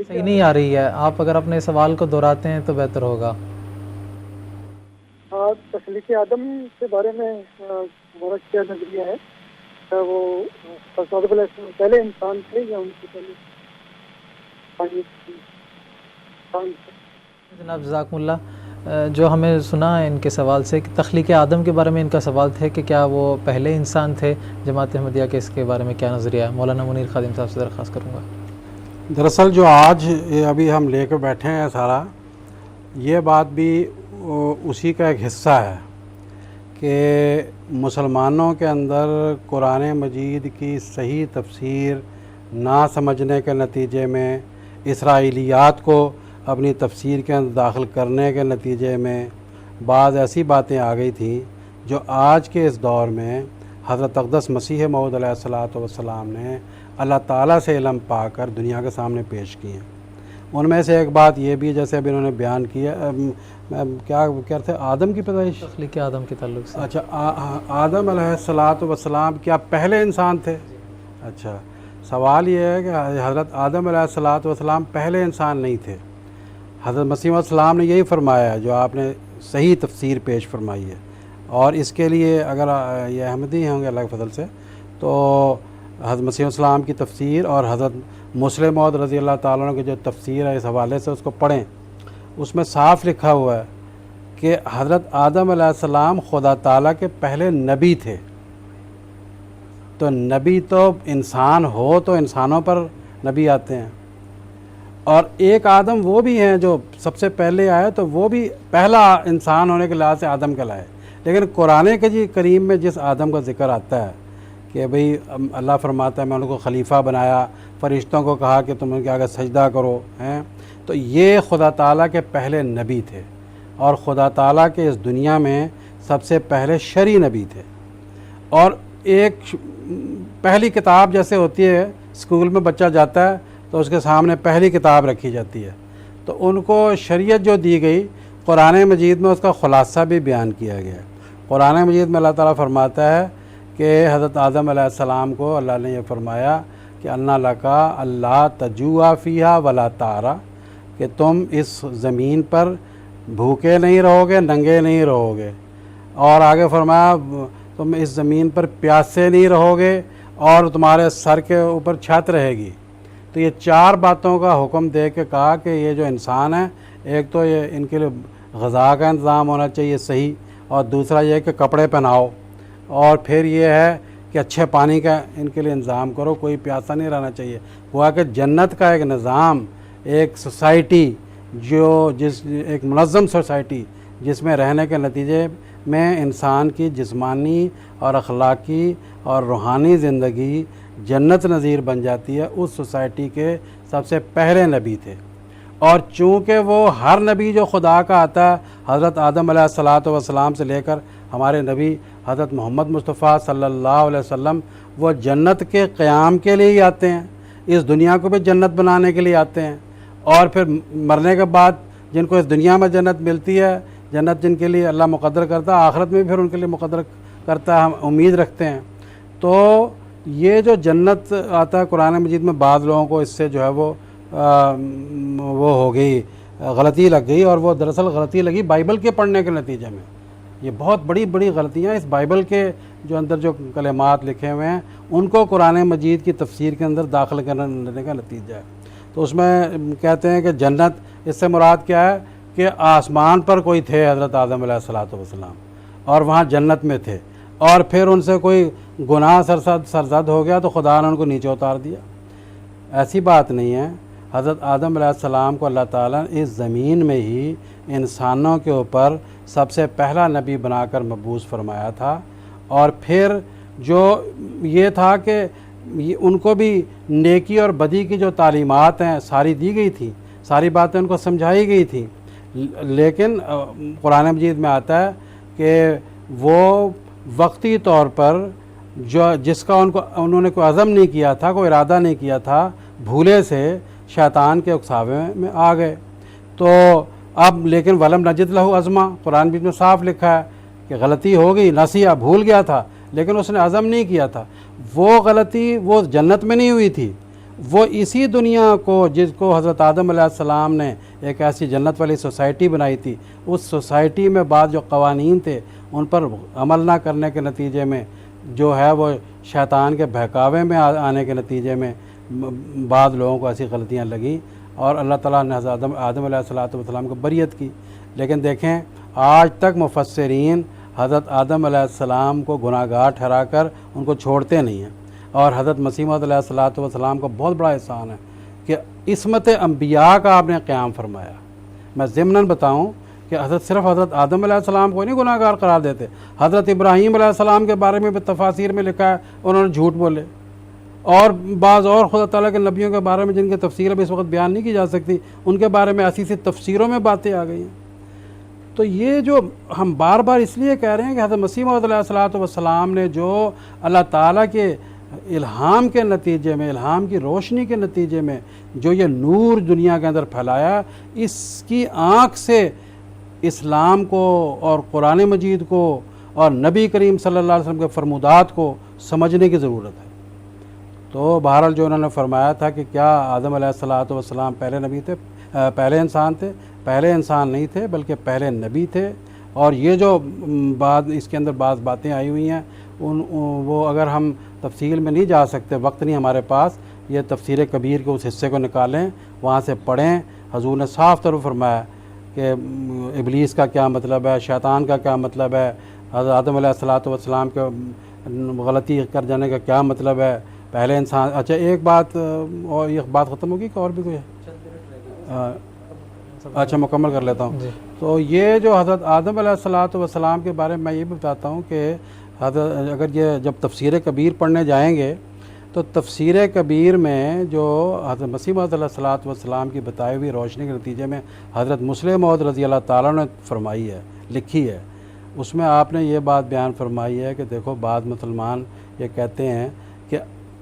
صحیح نہیں آ رہی ہے، آپ اگر اپنے سوال کو دہراتے ہیں تو بہتر ہوگا۔ تخلیق آدم کے بارے میں ہمارا کیا نظریہ ہے؟ وہ پہلے انسان تھے یا ان سے پہلے؟ جناب جزاکم اللہ، جو ہمیں سنا ہے ان کے سوال سے کہ تخلیق آدم کے بارے میں ان کا سوال تھا کہ کیا وہ پہلے انسان تھے. جماعت احمدیہ کے اس کے بارے میں کیا نظریہ ہے؟ مولانا منیر خادم صاحب سے درخواست کروں گا. دراصل جو آج ابھی ہم لے کے بیٹھے ہیں سارا، یہ بات بھی اسی کا ایک حصہ ہے کہ مسلمانوں کے اندر قرآن مجید کی صحیح تفسیر نہ سمجھنے کے نتیجے میں، اسرائیلیات کو اپنی تفسیر کے اندر داخل کرنے کے نتیجے میں بعض ایسی باتیں آ گئی تھیں جو آج کے اس دور میں حضرت اقدس مسیح موعود علیہ الصلوۃ والسلام نے اللہ تعالیٰ سے علم پا کر دنیا کے سامنے پیش کی ہیں. ان میں سے ایک بات یہ بھی جیسے ابھی انہوں نے بیان کیا، کیا کہتے ہیں آدم کی پیدائش، تخلیق آدم کے تعلق سے. اچھا آدم علیہ الصلوۃ والسلام کیا پہلے انسان تھے؟ اچھا سوال یہ ہے کہ حضرت آدم علیہ الصلوۃ والسلام پہلے انسان نہیں تھے. حضرت مسیح علیہ السلام نے یہی فرمایا ہے جو آپ نے صحیح تفسیر پیش فرمائی ہے. اور اس کے لیے اگر یہ احمدی ہوں گے اللہ کے فضل سے تو حضرت مسیح علیہ السلام کی تفسیر اور حضرت مسلم موعود رضی اللہ تعالیٰ عنہ کی جو تفسیر ہے اس حوالے سے اس کو پڑھیں. اس میں صاف لکھا ہوا ہے کہ حضرت آدم علیہ السلام خدا تعالیٰ کے پہلے نبی تھے. تو نبی تو انسان ہو تو انسانوں پر نبی آتے ہیں، اور ایک آدم وہ بھی ہیں جو سب سے پہلے آئے تو وہ بھی پہلا انسان ہونے کے لحاظ سے آدم کہلائے. لیکن قرآن کریم میں جس آدم کا ذکر آتا ہے کہ بھئی اللہ فرماتا ہے میں ان کو خلیفہ بنایا، فرشتوں کو کہا کہ تم ان کے آگے سجدہ کرو ہیں، تو یہ خدا تعالیٰ کے پہلے نبی تھے اور خدا تعالیٰ کے اس دنیا میں سب سے پہلے شرعی نبی تھے. اور ایک پہلی کتاب جیسے ہوتی ہے، اسکول میں بچہ جاتا ہے تو اس کے سامنے پہلی کتاب رکھی جاتی ہے، تو ان کو شریعت جو دی گئی قرآن مجید میں اس کا خلاصہ بھی بیان کیا گیا ہے. قرآن مجید میں اللہ تعالیٰ فرماتا ہے کہ حضرت آدم علیہ السلام کو اللہ نے یہ فرمایا کہ انا لکا اللہ تجوع فیہا ولا تعرا، کہ تم اس زمین پر بھوکے نہیں رہو گے، ننگے نہیں رہو گے. اور آگے فرمایا تم اس زمین پر پیاسے نہیں رہو گے اور تمہارے سر کے اوپر چھت رہے گی. تو یہ چار باتوں کا حکم دے کے کہا کہ یہ جو انسان ہیں، ایک تو یہ ان کے لیے غذا کا انتظام ہونا چاہیے صحیح، اور دوسرا یہ کہ کپڑے پہناؤ، اور پھر یہ ہے کہ اچھے پانی کا ان کے لیے انتظام کرو، کوئی پیاسا نہیں رہنا چاہیے. ہوا کہ جنت کا ایک نظام، ایک سوسائٹی ایک منظم سوسائٹی جس میں رہنے کے نتیجے میں انسان کی جسمانی اور اخلاقی اور روحانی زندگی جنت نظیر بن جاتی ہے، اس سوسائٹی کے سب سے پہلے نبی تھے. اور چونکہ وہ ہر نبی جو خدا کا آتا ہے حضرت آدم علیہ الصلوۃ والسلام سے لے کر ہمارے نبی حضرت محمد مصطفیٰ صلی اللہ علیہ وسلم، وہ جنت کے قیام کے لیے ہی آتے ہیں، اس دنیا کو بھی جنت بنانے کے لیے آتے ہیں. اور پھر مرنے کے بعد جن کو اس دنیا میں جنت ملتی ہے، جنت جن کے لیے اللہ مقدر کرتا ہے، آخرت میں بھی پھر ان کے لیے مقدر کرتا ہے، ہم امید رکھتے ہیں. تو یہ جو جنت آتا ہے قرآن مجید میں، بعض لوگوں کو اس سے جو ہے وہ ہو گئی، غلطی لگ گئی، اور وہ دراصل غلطی لگی بائبل کے پڑھنے کے نتیجے میں. یہ بہت بڑی بڑی غلطیاں اس بائبل کے جو اندر جو کلمات لکھے ہوئے ہیں ان کو قرآن مجید کی تفسیر کے اندر داخل کرنے کا نتیجہ ہے. تو اس میں کہتے ہیں کہ جنت، اس سے مراد کیا ہے کہ آسمان پر کوئی تھے حضرت آدم علیہ الصلوۃ والسلام، اور وہاں جنت میں تھے، اور پھر ان سے کوئی گناہ سرزد ہو گیا تو خدا نے ان کو نیچے اتار دیا. ایسی بات نہیں ہے. حضرت آدم علیہ السلام کو اللہ تعالیٰ نے اس زمین میں ہی انسانوں کے اوپر سب سے پہلا نبی بنا کر مبعوث فرمایا تھا. اور پھر جو یہ تھا کہ ان کو بھی نیکی اور بدی کی جو تعلیمات ہیں ساری دی گئی تھی، ساری باتیں ان کو سمجھائی گئی تھیں. لیکن قرآن مجید میں آتا ہے کہ وہ وقتی طور پر جس کا انہوں نے کوئی عزم نہیں کیا تھا، کوئی ارادہ نہیں کیا تھا، بھولے سے شیطان کے اکساوے میں آ گئے. تو اب لیکن ولم نجد لہو عزما، قرآن مجید میں صاف لکھا ہے کہ غلطی ہو گئی، نسیہ، بھول گیا تھا، لیکن اس نے عزم نہیں کیا تھا. وہ غلطی وہ جنت میں نہیں ہوئی تھی، وہ اسی دنیا کو جس کو حضرت آدم علیہ السلام نے ایک ایسی جنت والی سوسائٹی بنائی تھی، اس سوسائٹی میں بعض جو قوانین تھے ان پر عمل نہ کرنے کے نتیجے میں جو ہے وہ شیطان کے بہکاوے میں آنے کے نتیجے میں بعض لوگوں کو ایسی غلطیاں لگیں. اور اللہ تعالیٰ نے حضرت آدم علیہ السلام کو بریت کی. لیکن دیکھیں آج تک مفسرین حضرت آدم علیہ السلام کو گناہ گار ٹھہرا کر ان کو چھوڑتے نہیں ہیں. اور حضرت مسیح موعود علیہ السلام کو بہت بڑا احسان ہے کہ عصمت انبیاء کا آپ نے قیام فرمایا. میں ضمناً بتاؤں کہ صرف حضرت آدم علیہ السلام کو نہیں گناہ گار قرار دیتے. حضرت ابراہیم علیہ السلام کے بارے میں بھی تفاسیر میں لکھا ہے انہوں نے جھوٹ بولے. اور بعض اور خدا تعالیٰ کے نبیوں کے بارے میں جن کی تفسیر اب اس وقت بیان نہیں کی جا سکتی ان کے بارے میں ایسی تفسیروں میں باتیں آ گئی ہیں. تو یہ جو ہم بار بار اس لیے کہہ رہے ہیں کہ حضرت مسیح موعود علیہ السلام نے جو اللہ تعالیٰ کے الہام کے نتیجے میں، الہام کی روشنی کے نتیجے میں جو یہ نور دنیا کے اندر پھیلایا، اس کی آنکھ سے اسلام کو اور قرآن مجید کو اور نبی کریم صلی اللہ علیہ وسلم کے فرمودات کو سمجھنے کی ضرورت ہے. تو بہرحال جو انہوں نے فرمایا تھا کہ کیا آدم علیہ السلام پہلے نبی تھے، پہلے انسان تھے؟ پہلے انسان نہیں تھے بلکہ پہلے نبی تھے. اور یہ جو بعد اس کے اندر بعض باتیں آئی ہوئی ہیں وہ اگر ہم تفصیل میں نہیں جا سکتے، وقت نہیں ہمارے پاس، یہ تفسیر کبیر کے اس حصے کو نکالیں، وہاں سے پڑھیں. حضور نے صاف طور فرمایا کہ ابلیس کا کیا مطلب ہے، شیطان کا کیا مطلب ہے، حضرت آدم علیہ السلام کے غلطی کر جانے کا کیا مطلب ہے، پہلے انسان. اچھا ایک بات اور، یہ بات ختم ہوگی کہ اور بھی کوئی ہے؟ اچھا مکمل کر لیتا ہوں. تو یہ جو حضرت آدم علیہ السلام کے بارے میں یہ بھی بتاتا ہوں کہ اگر یہ جب تفسیر کبیر پڑھنے جائیں گے تو تفسیر کبیر میں جو حضرت مسیح موعود علیہ السلام کی بتائی ہوئی روشنی کے نتیجے میں حضرت مسلم موعود رضی اللہ تعالیٰ نے فرمائی ہے، لکھی ہے، اس میں آپ نے یہ بات بیان فرمائی ہے کہ دیکھو بعض مسلمان یہ کہتے ہیں کہ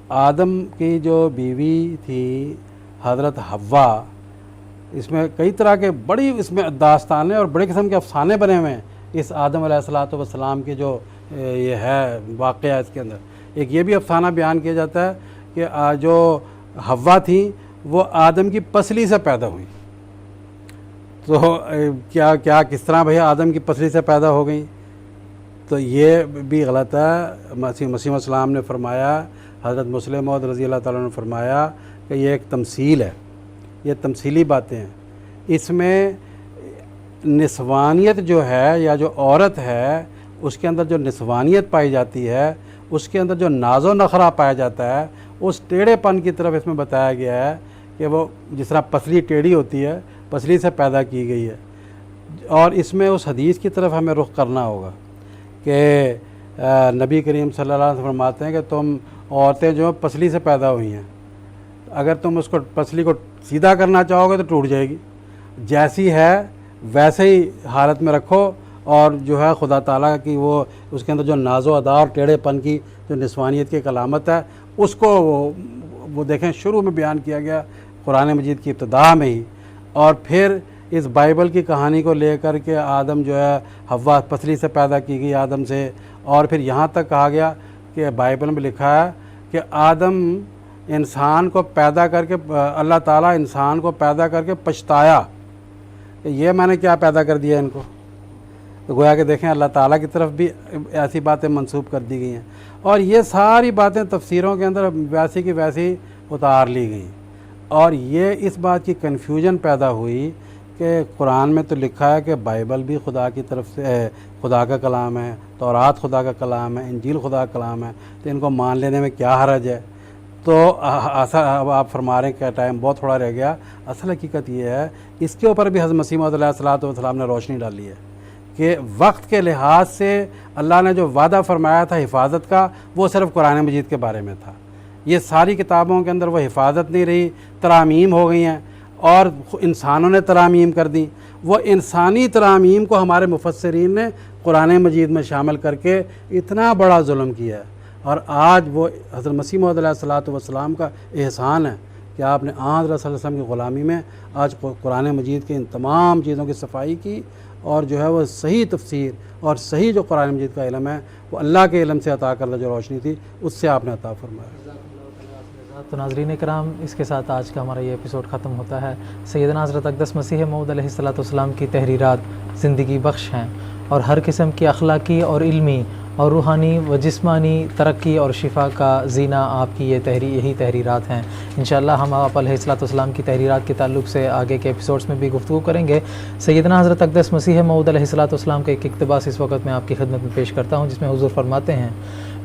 آدم کی جو بیوی تھی حضرت حوا، اس میں کئی طرح کے بڑی اس میں داستانیں اور بڑے قسم کے افسانے بنے ہوئے ہیں اس آدم علیہ السلام کی جو یہ ہے واقعہ. اس کے اندر ایک یہ بھی افسانہ بیان کیا جاتا ہے کہ جو حوا تھیں وہ آدم کی پسلی سے پیدا ہوئی. تو کیا کس طرح بھیا آدم کی پسلی سے پیدا ہو گئیں؟ تو یہ بھی غلط ہے. مسیح السلام نے فرمایا، حضرت مسلم موعود رضی اللہ تعالیٰ نے فرمایا کہ یہ ایک تمثیل ہے، یہ تمثیلی باتیں ہیں. اس میں نسوانیت جو ہے یا جو عورت ہے اس کے اندر جو نسوانیت پائی جاتی ہے، اس کے اندر جو ناز و نخرہ پایا جاتا ہے، اس ٹیڑھے پن کی طرف اس میں بتایا گیا ہے کہ وہ جس طرح پسلی ٹیڑھی ہوتی ہے، پسلی سے پیدا کی گئی ہے. اور اس میں اس حدیث کی طرف ہمیں رخ کرنا ہوگا کہ نبی کریم صلی اللہ علیہ وسلم فرماتے ہیں کہ تم عورتیں جو پسلی سے پیدا ہوئی ہیں، اگر تم اس کو پسلی کو سیدھا کرنا چاہو گے تو ٹوٹ جائے گی. جیسی ہے ویسے ہی حالت میں رکھو، اور جو ہے خدا تعالیٰ کی وہ اس کے اندر جو ناز و ادا اور ٹیڑھے پن کی جو نسوانیت کی ایک علامت ہے اس کو وہ دیکھیں شروع میں بیان کیا گیا قرآن مجید کی ابتدا میں ہی. اور پھر اس بائبل کی کہانی کو لے کر کے آدم جو ہے حوا پسلی سے پیدا کی گئی آدم سے، اور پھر یہاں تک کہا گیا کہ بائبل میں لکھا ہے کہ آدم انسان کو پیدا کر کے، اللہ تعالیٰ انسان کو پیدا کر کے پچھتایا کہ یہ میں نے کیا پیدا کر دیا ان کو. تو گویا کہ دیکھیں اللہ تعالیٰ کی طرف بھی ایسی باتیں منسوب کر دی گئی ہیں، اور یہ ساری باتیں تفسیروں کے اندر ویسی کی ویسی اتار لی گئیں. اور یہ اس بات کی کنفیوژن پیدا ہوئی کہ قرآن میں تو لکھا ہے کہ بائبل بھی خدا کی طرف سے خدا کا کلام ہے، تورات خدا کا کلام ہے، انجیل خدا کا کلام ہے، تو ان کو مان لینے میں کیا حرج ہے. تو اب آپ فرما رہے ہیں کہ ٹائم بہت تھوڑا رہ گیا. اصل حقیقت یہ ہے اس کے اوپر بھی حضرت مسیح موعود علیہ السلام نے روشنی ڈالی ہے کہ وقت کے لحاظ سے اللہ نے جو وعدہ فرمایا تھا حفاظت کا، وہ صرف قرآن مجید کے بارے میں تھا. یہ ساری کتابوں کے اندر وہ حفاظت نہیں رہی، ترامیم ہو گئی ہیں اور انسانوں نے ترامیم کر دی. وہ انسانی ترامیم کو ہمارے مفسرین نے قرآن مجید میں شامل کر کے اتنا بڑا ظلم کیا ہے. اور آج وہ حضرت مسیح موعود علیہ السلام کا احسان ہے کہ آپ نے حضرت صلی اللہ علیہ وسلم کی غلامی میں آج قرآن مجید کے ان تمام چیزوں کی صفائی کی، اور جو ہے وہ صحیح تفسیر اور صحیح جو قرآن مجید کا علم ہے وہ اللہ کے علم سے عطا کردہ جو روشنی تھی اس سے آپ نے عطا فرمایا. تو ناظرین کرام، اس کے ساتھ آج کا ہمارا یہ ایپیسوڈ ختم ہوتا ہے. سیدنا حضرت اقدس مسیح موعود علیہ السلام کی تحریرات زندگی بخش ہیں، اور ہر قسم کی اخلاقی اور علمی اور روحانی و جسمانی ترقی اور شفا کا زینہ آپ کی یہی تحریرات ہیں۔ انشاءاللہ ہم آپ علیہ الصلوۃ والسلام کی تحریرات کے تعلق سے آگے کے ایپیسوڈز میں بھی گفتگو کریں گے۔ سیدنا حضرت اقدس مسیح موعود علیہ الصلوۃ والسلام کا ایک اقتباس اس وقت میں آپ کی خدمت میں پیش کرتا ہوں، جس میں حضور فرماتے ہیں،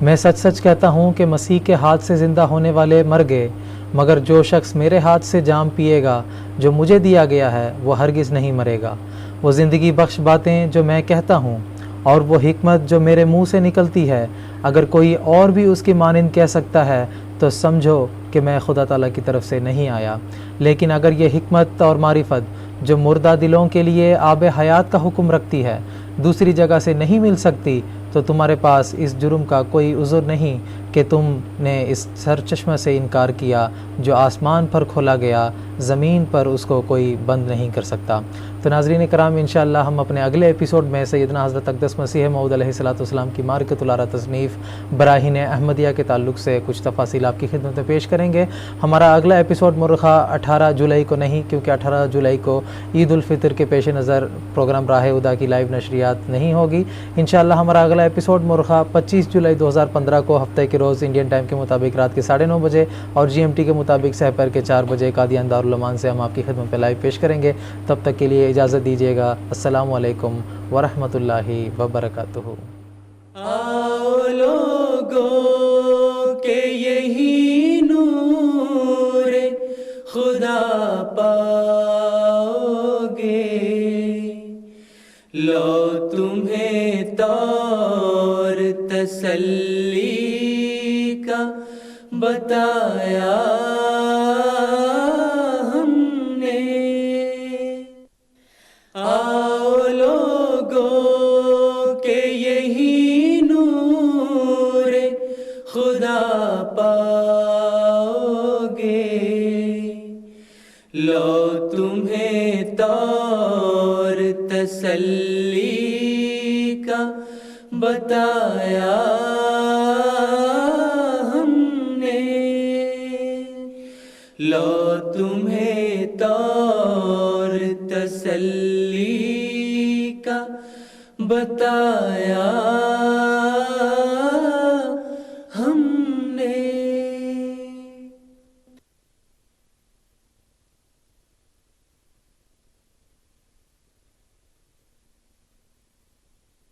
میں سچ سچ کہتا ہوں کہ مسیح کے ہاتھ سے زندہ ہونے والے مر گئے، مگر جو شخص میرے ہاتھ سے جام پیے گا جو مجھے دیا گیا ہے وہ ہرگز نہیں مرے گا۔ وہ زندگی بخش باتیں جو میں کہتا ہوں اور وہ حکمت جو میرے منہ سے نکلتی ہے، اگر کوئی اور بھی اس کی مانند کہہ سکتا ہے تو سمجھو کہ میں خدا تعالیٰ کی طرف سے نہیں آیا۔ لیکن اگر یہ حکمت اور معرفت جو مردہ دلوں کے لیے آب حیات کا حکم رکھتی ہے دوسری جگہ سے نہیں مل سکتی تو تمہارے پاس اس جرم کا کوئی عذر نہیں کہ تم نے اس سرچشمہ سے انکار کیا جو آسمان پر کھولا گیا، زمین پر اس کو کوئی بند نہیں کر سکتا۔ تو ناظرین کرام، انشاءاللہ ہم اپنے اگلے ایپیسوڈ میں سیدنا حضرت اقدس مسیح موعود علیہ الصلوۃ والسلام کی معرکۃ العریٰ تصنیف براہین احمدیہ کے تعلق سے کچھ تفاصیل آپ کی خدمت میں پیش کریں گے۔ ہمارا اگلا ایپیسوڈ مرخہ 18 جولائی کو نہیں، کیونکہ 18 جولائی کو عید الفطر کے پیش نظر پروگرام راہ ہدیٰ کی لائیو نشریات نہیں ہوگی۔ انشاءاللہ ہمارا اگلا ایپیسوڈ مرخہ 25 جولائی 2015 کو ہفتے کے روز انڈین ٹائم کے مطابق رات کے 9:30 بجے اور GMT کے مطابق سحر کے 4 بجے قادیان دارالعلومان سے ہم آپ کی خدمت پہ لائیو پیش کریں گے۔ تب تک کے لیے اجازت دیجیے گا۔ السلام علیکم ورحمۃ اللہ وبرکاتہ۔ آؤ لوگوں کہ یہی نور خدا پاؤ گے، لو تمہیں طور تسلی کا بتایا ہم نے۔ آؤ لوگوں کہ یہی نور خدا پاؤ گے، لو تمہیں طور تسلی کا بتایا ہم نے، لو تمہیں طور تسلی کا بتایا